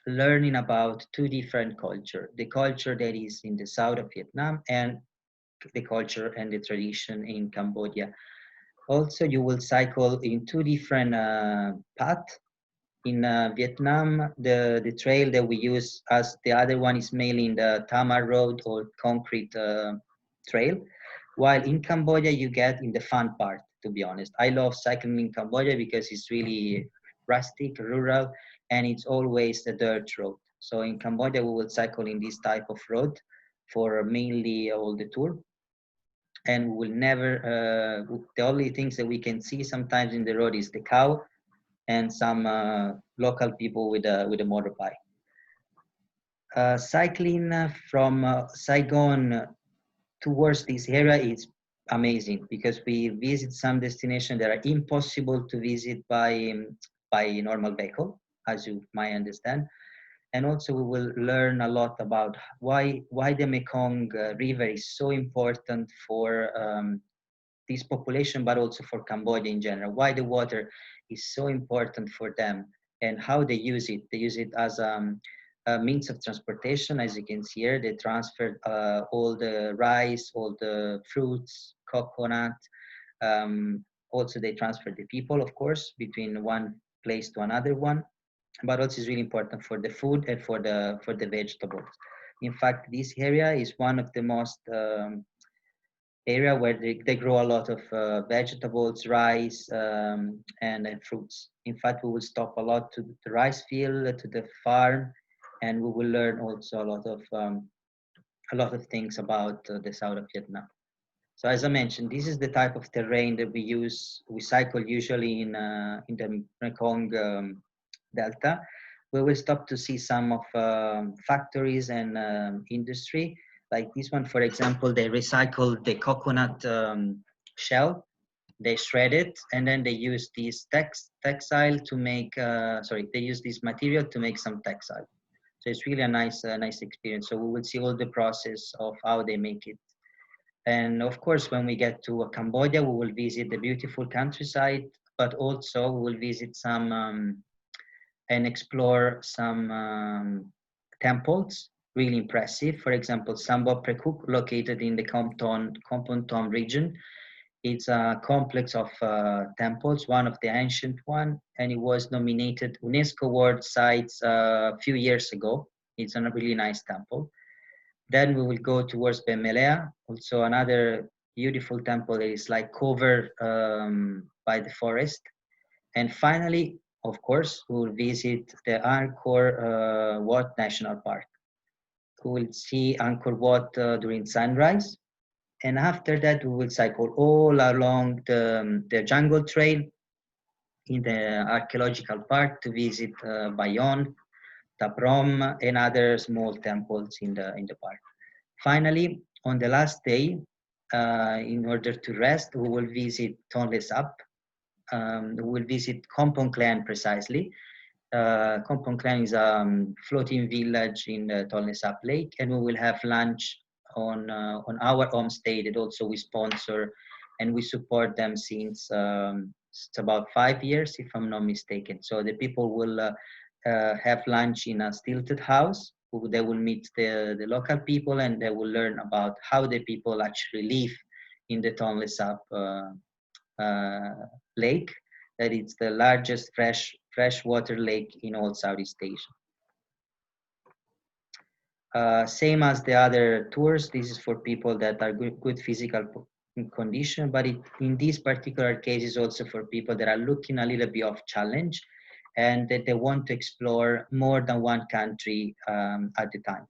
learning about two different cultures, the culture that is in the south of Vietnam and the culture and the tradition in Cambodia. Also, you will cycle in two different paths. In Vietnam, the trail that we use as the other one is mainly in the tarmac road or concrete trail, while in Cambodia you get in the fun part, to be honest. I love cycling in Cambodia because it's really rustic, rural, and it's always the dirt road. So in Cambodia, we will cycle in this type of road for mainly all the tour. And we will never, the only things that we can see sometimes in the road is the cow and some local people with a motorbike. Cycling from Saigon towards this area is amazing because we visit some destinations that are impossible to visit by normal vehicle, as you might understand. And also we will learn a lot about why the Mekong River is so important for this population, but also for Cambodia in general, why the water is so important for them and how they use it. They use it as a means of transportation. As you can see here, they transfer all the rice, all the fruits, coconut. Also, they transfer the people, of course, between one place to another one. But also, is really important for the food and for the vegetables. In fact, this area is one of the most area where they grow a lot of vegetables, rice, and fruits. In fact, we will stop a lot to the rice field, to the farm, and we will learn also a lot of things about the south of Vietnam. So as I mentioned, this is the type of terrain that we use. We cycle usually in the Mekong Delta. We will stop to see some of factories and industry. Like this one, for example, they recycle the coconut shell, they shred it, and then they use this textile to make, they use this material to make some textile. So it's really a nice experience. So we will see all the process of how they make it. And of course, when we get to Cambodia, we will visit the beautiful countryside, but also we will visit some and explore some temples, really impressive. For example, Sambot Prekuk, located in the Kompon Tom region. It's a complex of temples, one of the ancient one, and it was nominated UNESCO World Sites a few years ago. It's a really nice temple. Then we will go towards Bemelea, also another beautiful temple that is like covered by the forest. And finally, of course, we will visit the Angkor Wat National Park. We will see Angkor Wat during sunrise. And after that, we will cycle all along the jungle trail in the archaeological park to visit Bayon, Taprom, and other small temples in the park. Finally, on the last day, in order to rest, we will visit Tonle Sap. We will visit Kompong Clan precisely. Kompong Clan is a floating village in the Tonle Sap Lake, and we will have lunch on our homestay that also we sponsor, and we support them since it's about 5 years, if I'm not mistaken. So the people will have lunch in a stilted house. They will meet the local people, and they will learn about how the people actually live in the Tonle Sap lake. That it's the largest freshwater lake in all Southeast Asia. Same as the other tours, this is for people that are good physical condition, but in this particular case is also for people that are looking a little bit of challenge and that they want to explore more than one country at the time.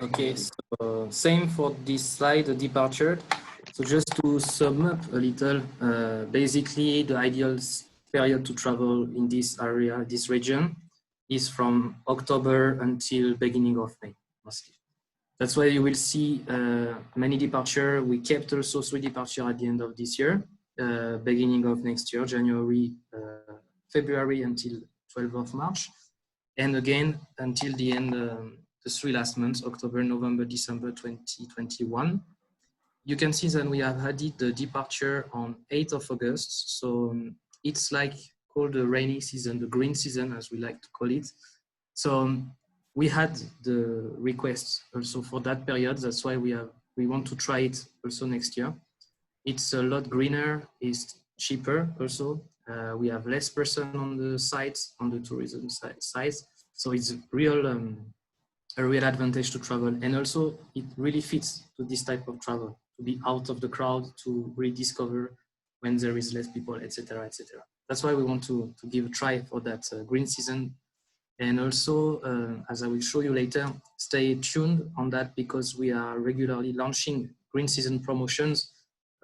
Okay, so same for this slide, the departure. So just to sum up a little, basically the ideal period to travel in this area, this region, is from October until beginning of May, mostly. That's why you will see many departure. We kept also 3 departure at the end of this year, beginning of next year, January, February until 12th of March. And again, until the end, the 3 last months, October, November, December 2021. You can see that we have added the departure on 8th of August. So it's like called the rainy season, the green season, as we like to call it. So we had the requests also for that period. That's why we want to try it also next year. It's a lot greener, it's cheaper also. We have less person on the sites, on the tourism sites. So it's a real advantage to travel. And also it really fits to this type of travel, to be out of the crowd, to rediscover when there is less people, etc., etc. That's why we want to give a try for that green season. And also, as I will show you later, stay tuned on that because we are regularly launching green season promotions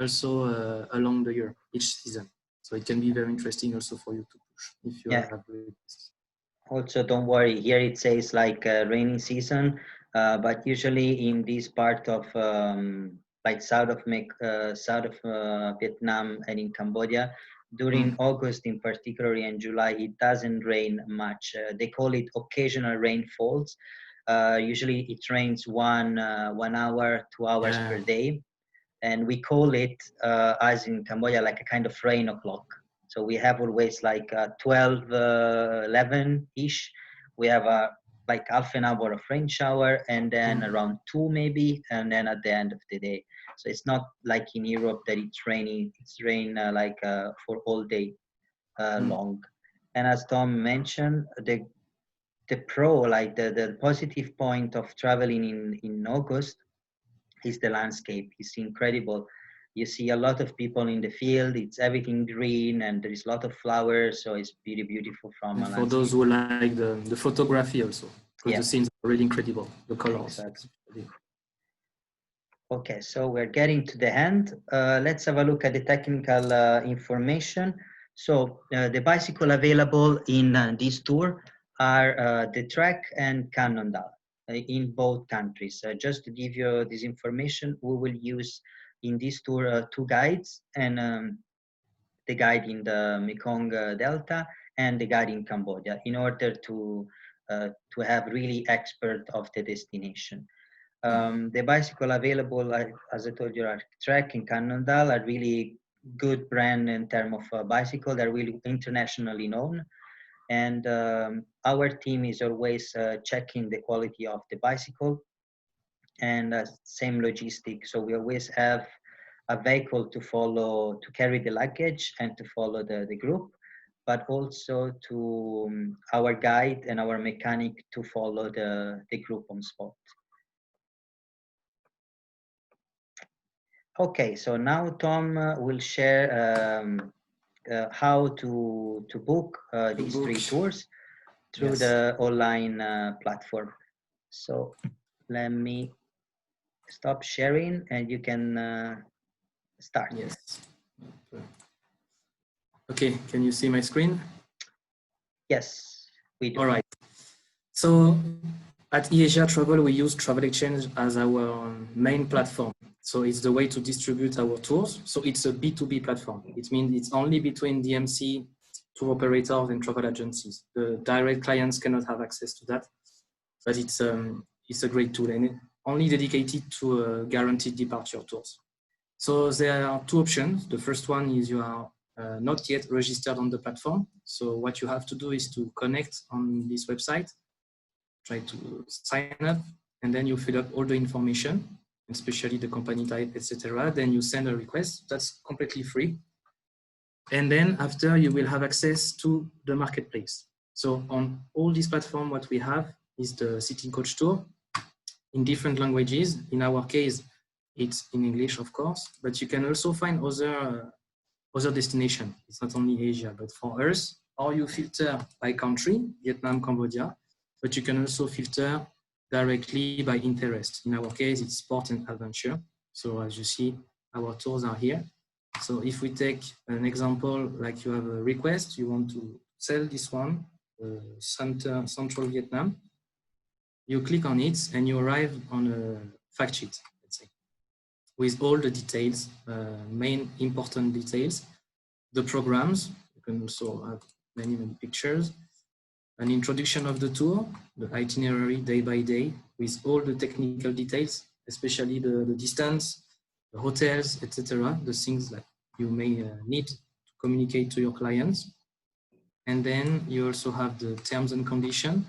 also along the year, each season. So it can be very interesting also for you to push if you have requests. Also, don't worry, here it says like rainy season, but usually in this part of like south of Vietnam and in Cambodia, during August in particular and July, it doesn't rain much. They call it occasional rainfalls. Usually it rains 1 hour, 2 hours per day. And we call it, as in Cambodia, like a kind of rain o'clock. So we have always like 12, 11-ish. We have like half an hour of rain shower and then around 2 maybe, and then at the end of the day. So it's not like in Europe that it's raining, it's rain like for all day long. And as Tom mentioned, the pro, like the positive point of traveling in August is the landscape. It's incredible. You see a lot of people in the field. It's everything green and there is a lot of flowers. So it's really beautiful from and for those who like the photography also, because the scenes are really incredible, the colors. Exactly. Okay, so we're getting to the end. Let's have a look at the technical information. So the bicycle available in this tour are the Trek and Cannondale in both countries. Just to give you this information, we will use in this tour 2 guides, and the guide in the Mekong Delta and the guide in Cambodia, in order to have really expert of the destination. The bicycle available, as I told you, are Trek and Cannondale, are really good brand in terms of bicycle. They're really internationally known. And our team is always checking the quality of the bicycle and same logistic. So we always have a vehicle to follow, to carry the luggage and to follow the group, but also to our guide and our mechanic to follow the group on spot. Okay, so now Tom will share how to book these 3 tours through the online platform. So let me stop sharing and you can start. Yes. Okay, can you see my screen? Yes, we do. All right. So at Easia Travel, we use Travel Exchange as our main platform. So it's the way to distribute our tours. So it's a B2B platform. It means it's only between DMC, tour operators and travel agencies. The direct clients cannot have access to that, but it's a great tool and only dedicated to guaranteed departure tours. So there are 2 options. The first one is you are not yet registered on the platform. So what you have to do is to connect on this website, try to sign up, and then you fill up all the information, especially the company type, etc. Then you send a request. That's completely free. And then after, you will have access to the marketplace. So on all these platforms, what we have is the City Coach Tour in different languages. In our case, it's in English, of course, but you can also find other destinations. It's not only Asia, but for us, or you filter by country, Vietnam, Cambodia, but you can also filter directly by interest. In our case, it's sport and adventure. So as you see, our tours are here. So if we take an example, like you have a request, you want to sell this one, Central Vietnam. You click on it and you arrive on a fact sheet, let's say, with all the details, main important details, the programs. You can also have many pictures, an introduction of the tour, the itinerary day by day, with all the technical details, especially the distance, the hotels, etc., the things that you may need to communicate to your clients. And then you also have the terms and conditions.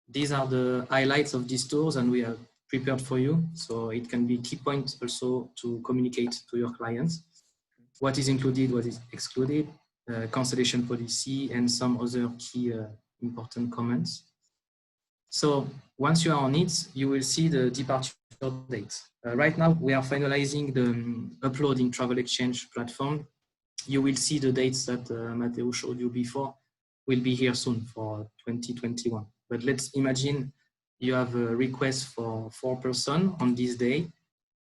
These are the highlights of these tours, and we are prepared for you. So it can be key points also to communicate to your clients. What is included, what is excluded, cancellation policy, and some other key important comments. So once you are on it, you will see the departure date. Right now, we are finalizing the uploading travel exchange platform. You will see the dates that Matteo showed you before will be here soon for 2021. But let's imagine you have a request for 4 persons on this day.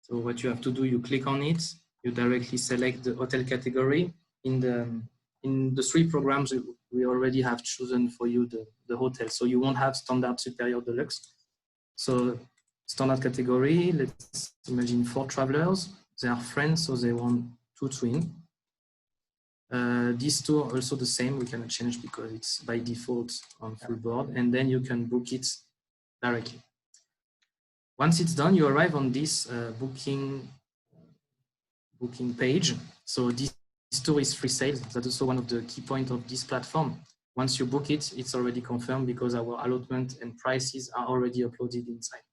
So what you have to do, you click on it, you directly select the hotel category. In the 3 programs, we already have chosen for you the hotel. So you won't have standard, superior, deluxe. So standard category, let's imagine 4 travelers. They are friends, so they want 2 twins. This tour also the same, we cannot change because it's by default on full board, and then you can book it directly. Once it's done, you arrive on this booking page. So this tour is free sales. That's also one of the key points of this platform. Once you book it, it's already confirmed because our allotment and prices are already uploaded inside.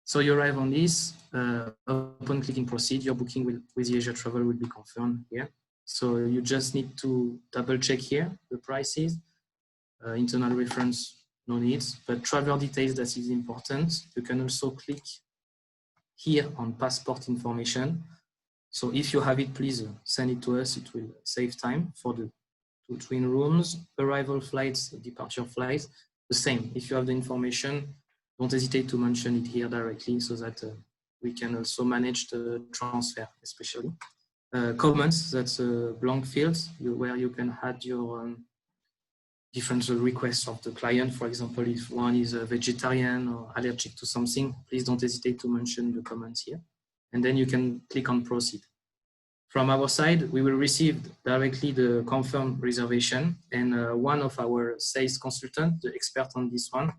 So you arrive on this, upon clicking proceed, your booking with Easia Travel will be confirmed here. So you just need to double check here the prices, internal reference, no needs, but travel details, that is important. You can also click here on passport information. So if you have it, please send it to us. It will save time for the 2 twin rooms, arrival flights, departure flights. The same, if you have the information, don't hesitate to mention it here directly so that we can also manage the transfer, especially. Comments, that's a blank field where you can add your different requests of the client. For example, if one is a vegetarian or allergic to something, please don't hesitate to mention the comments here. And then you can click on proceed. From our side, we will receive directly the confirmed reservation, and one of our sales consultants, the expert on this one,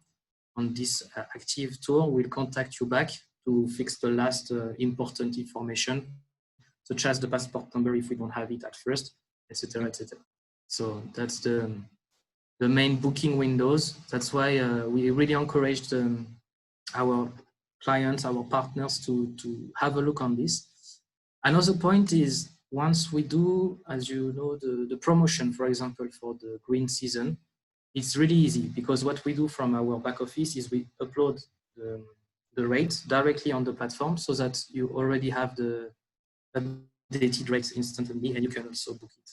on this active tour, will contact you back to fix the last important information, such as the passport number if we don't have it at first, etc., etc. So that's the main booking windows. That's why we really encouraged our clients, our partners to have a look on this. Another point is, once we do, as you know, the promotion, for example, for the green season, it's really easy because what we do from our back office is we upload the rates directly on the platform so that you already have the updated rates instantly and you can also book it.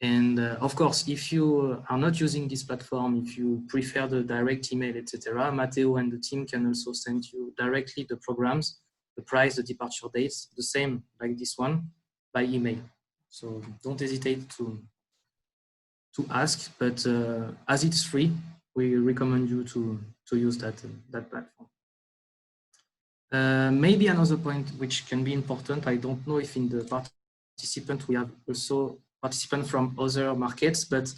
And of course, if you are not using this platform, if you prefer the direct email, etc., Matteo and the team can also send you directly the programs, the price, the departure dates, the same like this one, by email. So don't hesitate to ask, but as it's free, we recommend you to use that platform. Maybe another point which can be important, I don't know if in the participant we have also participants from other markets, but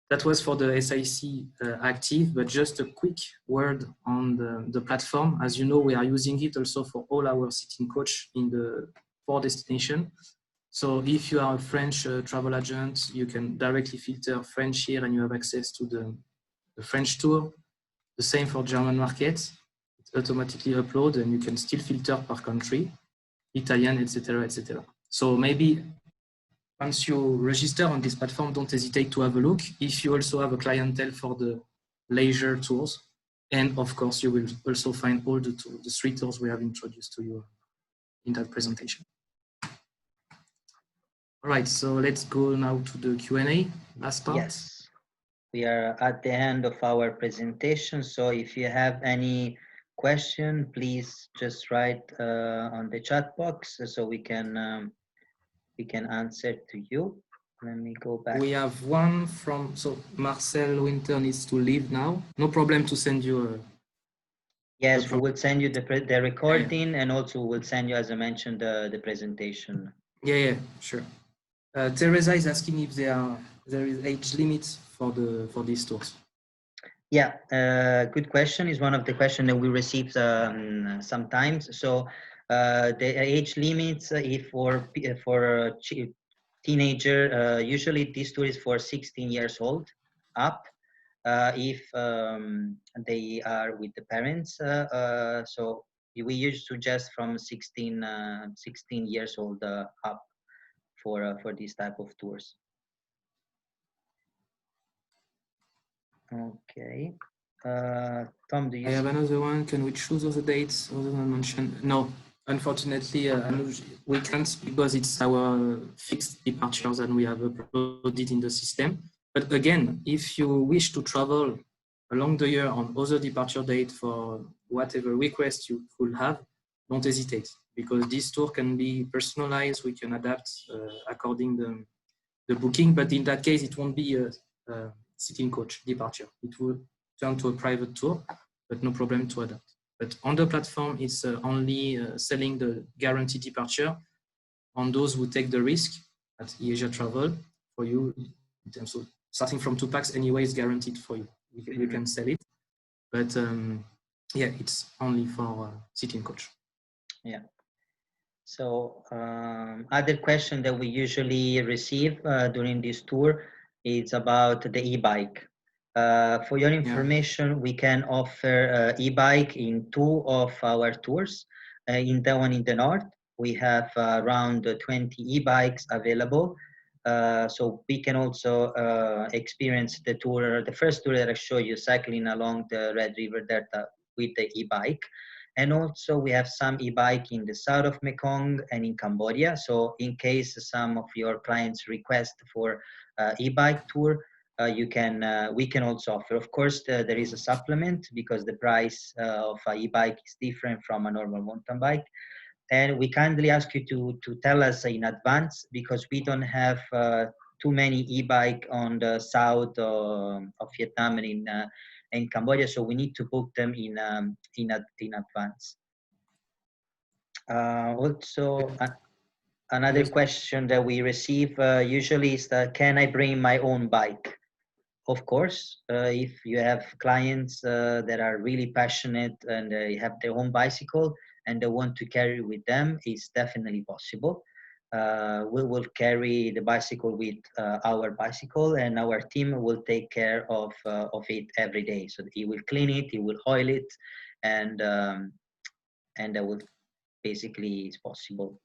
that was for the SIC active, but just a quick word on the platform. As you know, we are using it also for all our sitting coach in the 4 destinations. So if you are a French travel agent, you can directly filter French here and you have access to the French tour. The same for German markets. It automatically upload and you can still filter per country, Italian, etc., etc. So maybe once you register on this platform, don't hesitate to have a look. If you also have a clientele for the leisure tours, and of course, you will also find all the 3 tours we have introduced to you in that presentation. All right, so let's go now to the Q&A, last part. Yes, we are at the end of our presentation. So if you have any question, please just write on the chat box so we can answer to you. Let me go back. We have one from, so Marcel Winter needs to leave now. No problem to send you Yes, we will send you the recording, and also we'll send you, as I mentioned, the presentation. Yeah, sure. Teresa is asking if there is age limits for these tours. Yeah, good question. Is one of the questions that we receive sometimes. So the age limits, if for teenager, usually this tour is for 16 years old up. If they are with the parents, so we usually suggest from 16 years old up for this type of tours. Okay. Tom, do you? I have another one. Can we choose other dates other than mentioned? No, unfortunately, we can't, because it's our fixed departures and we have uploaded in the system. But again, if you wish to travel along the year on other departure date for whatever request you could have, don't hesitate, because this tour can be personalized. We can adapt according the booking, but in that case, it won't be a sitting coach departure. It would turn to a private tour, but no problem to adapt. But on the platform, it's only selling the guaranteed departure on those who take the risk at Easia Travel. For you, in terms of starting from 2 packs, anyway, is guaranteed for you. You can sell it, but yeah, it's only for sitting coach. Yeah. So other question that we usually receive during this tour is about the e-bike. For your information, we can offer e-bike in 2 of our tours. In the one in the north, we have around 20 e-bikes available. So we can also experience the tour, the first tour that I show you, cycling along the Red River Delta with the e-bike. And also we have some e-bike in the south of Mekong and in Cambodia. So in case some of your clients request for e-bike tour, we can also offer. Of course, there is a supplement, because the price of an e-bike is different from a normal mountain bike. And we kindly ask you to tell us in advance, because we don't have too many e-bike on the south of Vietnam and in Cambodia, so we need to book them in advance. Also, another question that we receive usually is can I bring my own bike? Of course, if you have clients that are really passionate and they have their own bicycle and they want to carry with them, it's definitely possible. We will carry the bicycle with our bicycle, and our team will take care of it every day. So he will clean it, he will oil it, and that will basically is possible.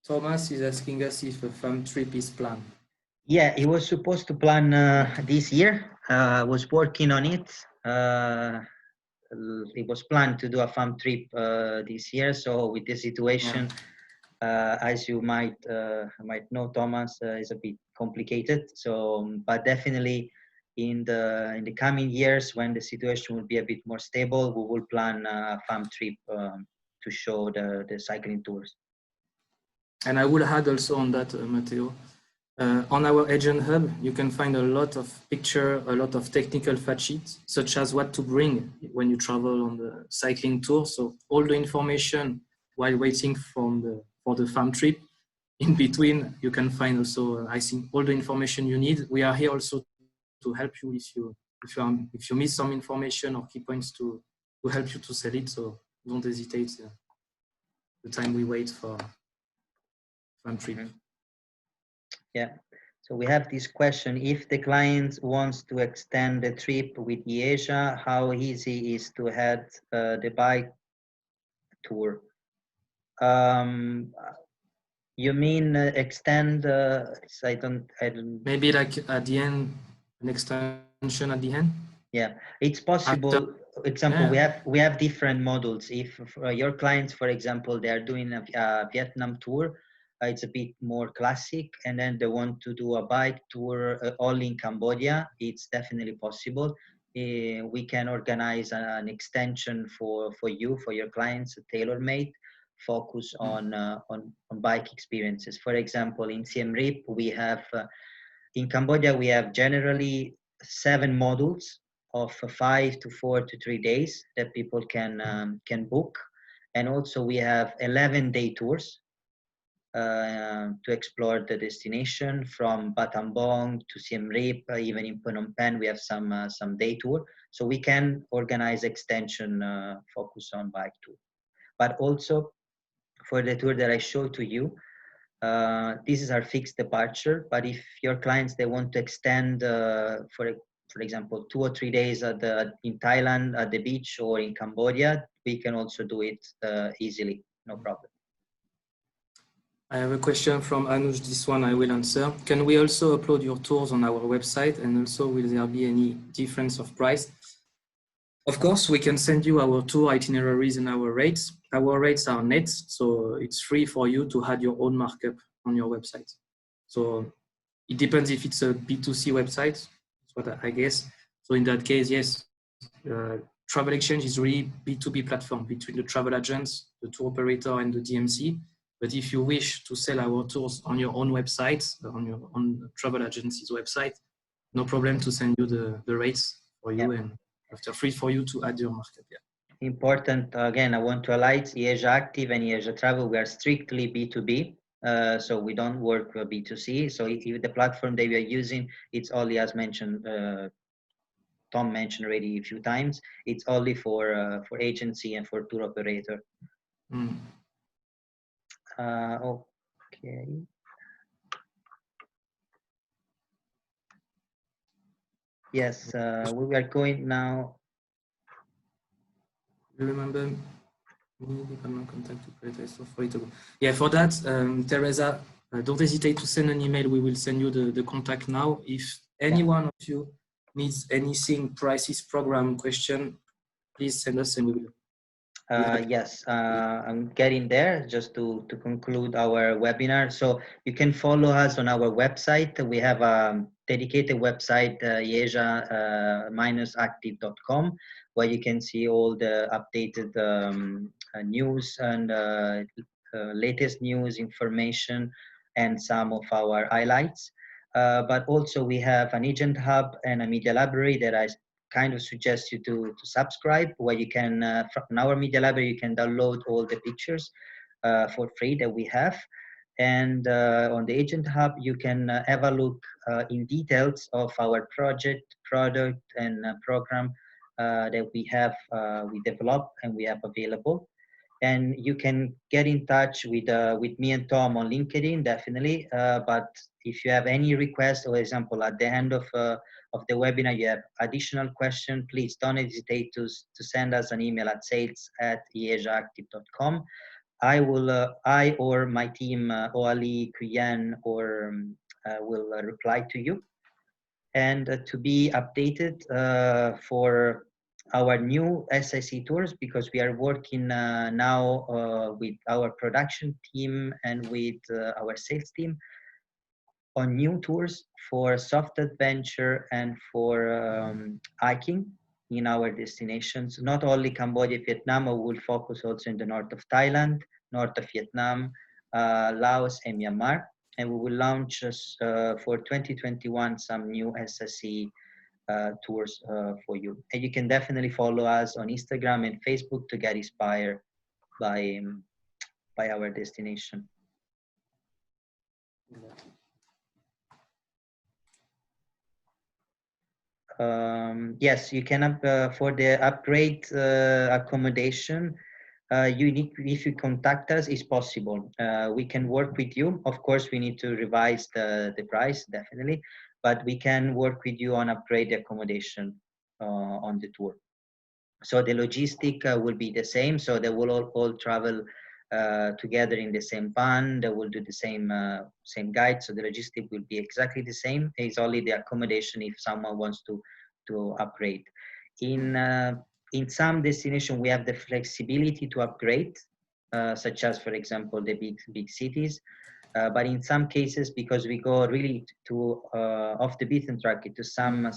Thomas is asking us if a farm trip is planned. Yeah, he was supposed to plan this year. Was working on it. It was planned to do a farm trip this year. So with the situation, as you might know, Thomas, is a bit complicated. So, but definitely in the coming years, when the situation will be a bit more stable, we will plan a farm trip to show the cycling tours. And I will add also on that, Matteo. On our agent hub, you can find a lot of pictures, a lot of technical fact sheets, such as what to bring when you travel on the cycling tour. So all the information while waiting for the farm trip. In between, you can find also, I think, all the information you need. We are here also to help you if you miss some information or key points to help you to sell it. So don't hesitate. The time we wait for farm trip. Yeah. So we have this question: if the client wants to extend the trip with Easia, how easy is to head the bike tour? You mean extend? I don't. Maybe like at the end, an extension at the end. Yeah, it's possible. Example, we have different models. If your clients, for example, they are doing a Vietnam tour, it's a bit more classic, and then they want to do a bike tour all in Cambodia, it's definitely possible. We can organize an extension for you, for your clients, tailor-made, focus on bike experiences. For example, in Siem Reap, we have in Cambodia we have generally 7 modules of 5 to 4 to 3 days that people can book. And also we have 11-day tours to explore the destination from Battambang to Siem Reap, even in Phnom Penh we have some day tour. So we can organize extension focus on bike tour. But also for the tour that I showed to you, this is our fixed departure. But if your clients, they want to extend, for example, 2 or 3 days in Thailand at the beach or in Cambodia, we can also do it easily, no problem. I have a question from Anuj. This one I will answer. Can we also upload your tours on our website? And also, will there be any difference of price? Of course, we can send you our tour itineraries and our rates. Our rates are net, so it's free for you to add your own markup on your website. So it depends if it's a B2C website, that's what I guess. So in that case, yes, Travel Exchange is really B2B platform between the travel agents, the tour operator, and the DMC. But if you wish to sell our tours on your own website, on your own travel agency's website, no problem to send you the rates for you, and after free for you to add your market. Yeah. Important, again, I want to highlight Easia Active and Easia Travel, we are strictly B2B. So we don't work B2C. So if the platform that we are using, it's only, as mentioned, Tom mentioned already a few times, it's only for agency and for tour operator. Okay. Yes, we are going now. You remember? Yeah, for that, Teresa, don't hesitate to send an email. We will send you the contact now. If any one of you needs anything, prices, program, question, please send us and we will. Yes, I'm getting there just to conclude our webinar. So you can follow us on our website. We have a dedicated website, easia-active.com, where you can see all the updated news and latest news information and some of our highlights. But also we have an agent hub and a media library that I kind of suggest you to subscribe, where you can, from our media library, you can download all the pictures for free that we have. And on the agent hub, you can have a look in details of our project, product, and program that we have, we develop and we have available. And you can get in touch with me and Tom on LinkedIn, definitely. But if you have any requests, for example, at the end of the webinar, you have additional question, please don't hesitate to send us an email at sales@easiaactive.com. I or my team, Oali, Kuyan, or will reply to you. And to be updated for our new SIC tours, because we are working now with our production team and with our sales team on new tours for soft adventure and for hiking in our destinations. Not only Cambodia, Vietnam, we will focus also in the north of Thailand, north of Vietnam, Laos, and Myanmar. And we will launch for 2021 some new SSC tours for you. And you can definitely follow us on Instagram and Facebook to get inspired by our destination. Yes, you can for the upgrade accommodation. You need, if you contact us, it's possible. We can work with you. Of course, we need to revise the price, definitely, but we can work with you on upgrade the accommodation on the tour. So the logistic will be the same. So they will all travel together in the same van. They will do the same guide. So the logistic will be exactly the same. It's only the accommodation if someone wants to upgrade. In some destination, we have the flexibility to upgrade, such as, for example, the big cities. But in some cases, because we go really to off the beaten track to some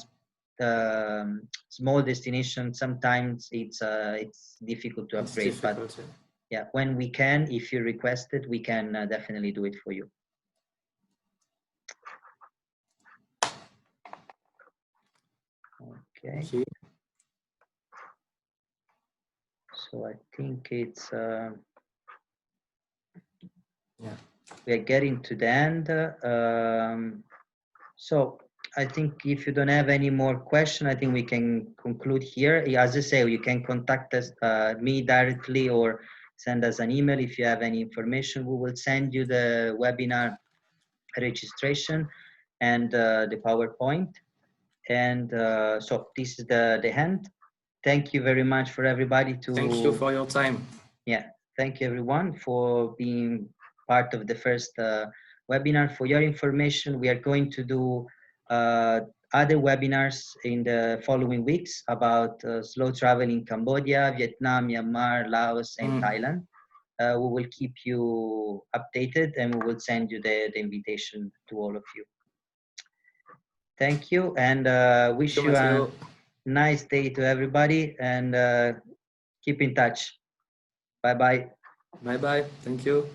small destinations, sometimes it's difficult to upgrade. But yeah, when we can, if you request it, we can definitely do it for you. Okay. So I think it's, Yeah. we are getting to the end. So I think if you don't have any more question, I think we can conclude here. As I say, you can contact us, me directly, or send us an email if you have any information. We will send you the webinar registration and the PowerPoint. And so this is the end. Thank you very much for everybody Thank you for your time. Yeah, thank you everyone for being part of the first webinar. For your information, we are going to do other webinars in the following weeks about slow travel in Cambodia, Vietnam, Myanmar, Laos, and Thailand. We will keep you updated, and we will send you the invitation to all of you. Thank you, and wish you a nice day to everybody, and keep in touch. Bye-bye. Bye-bye. Thank you.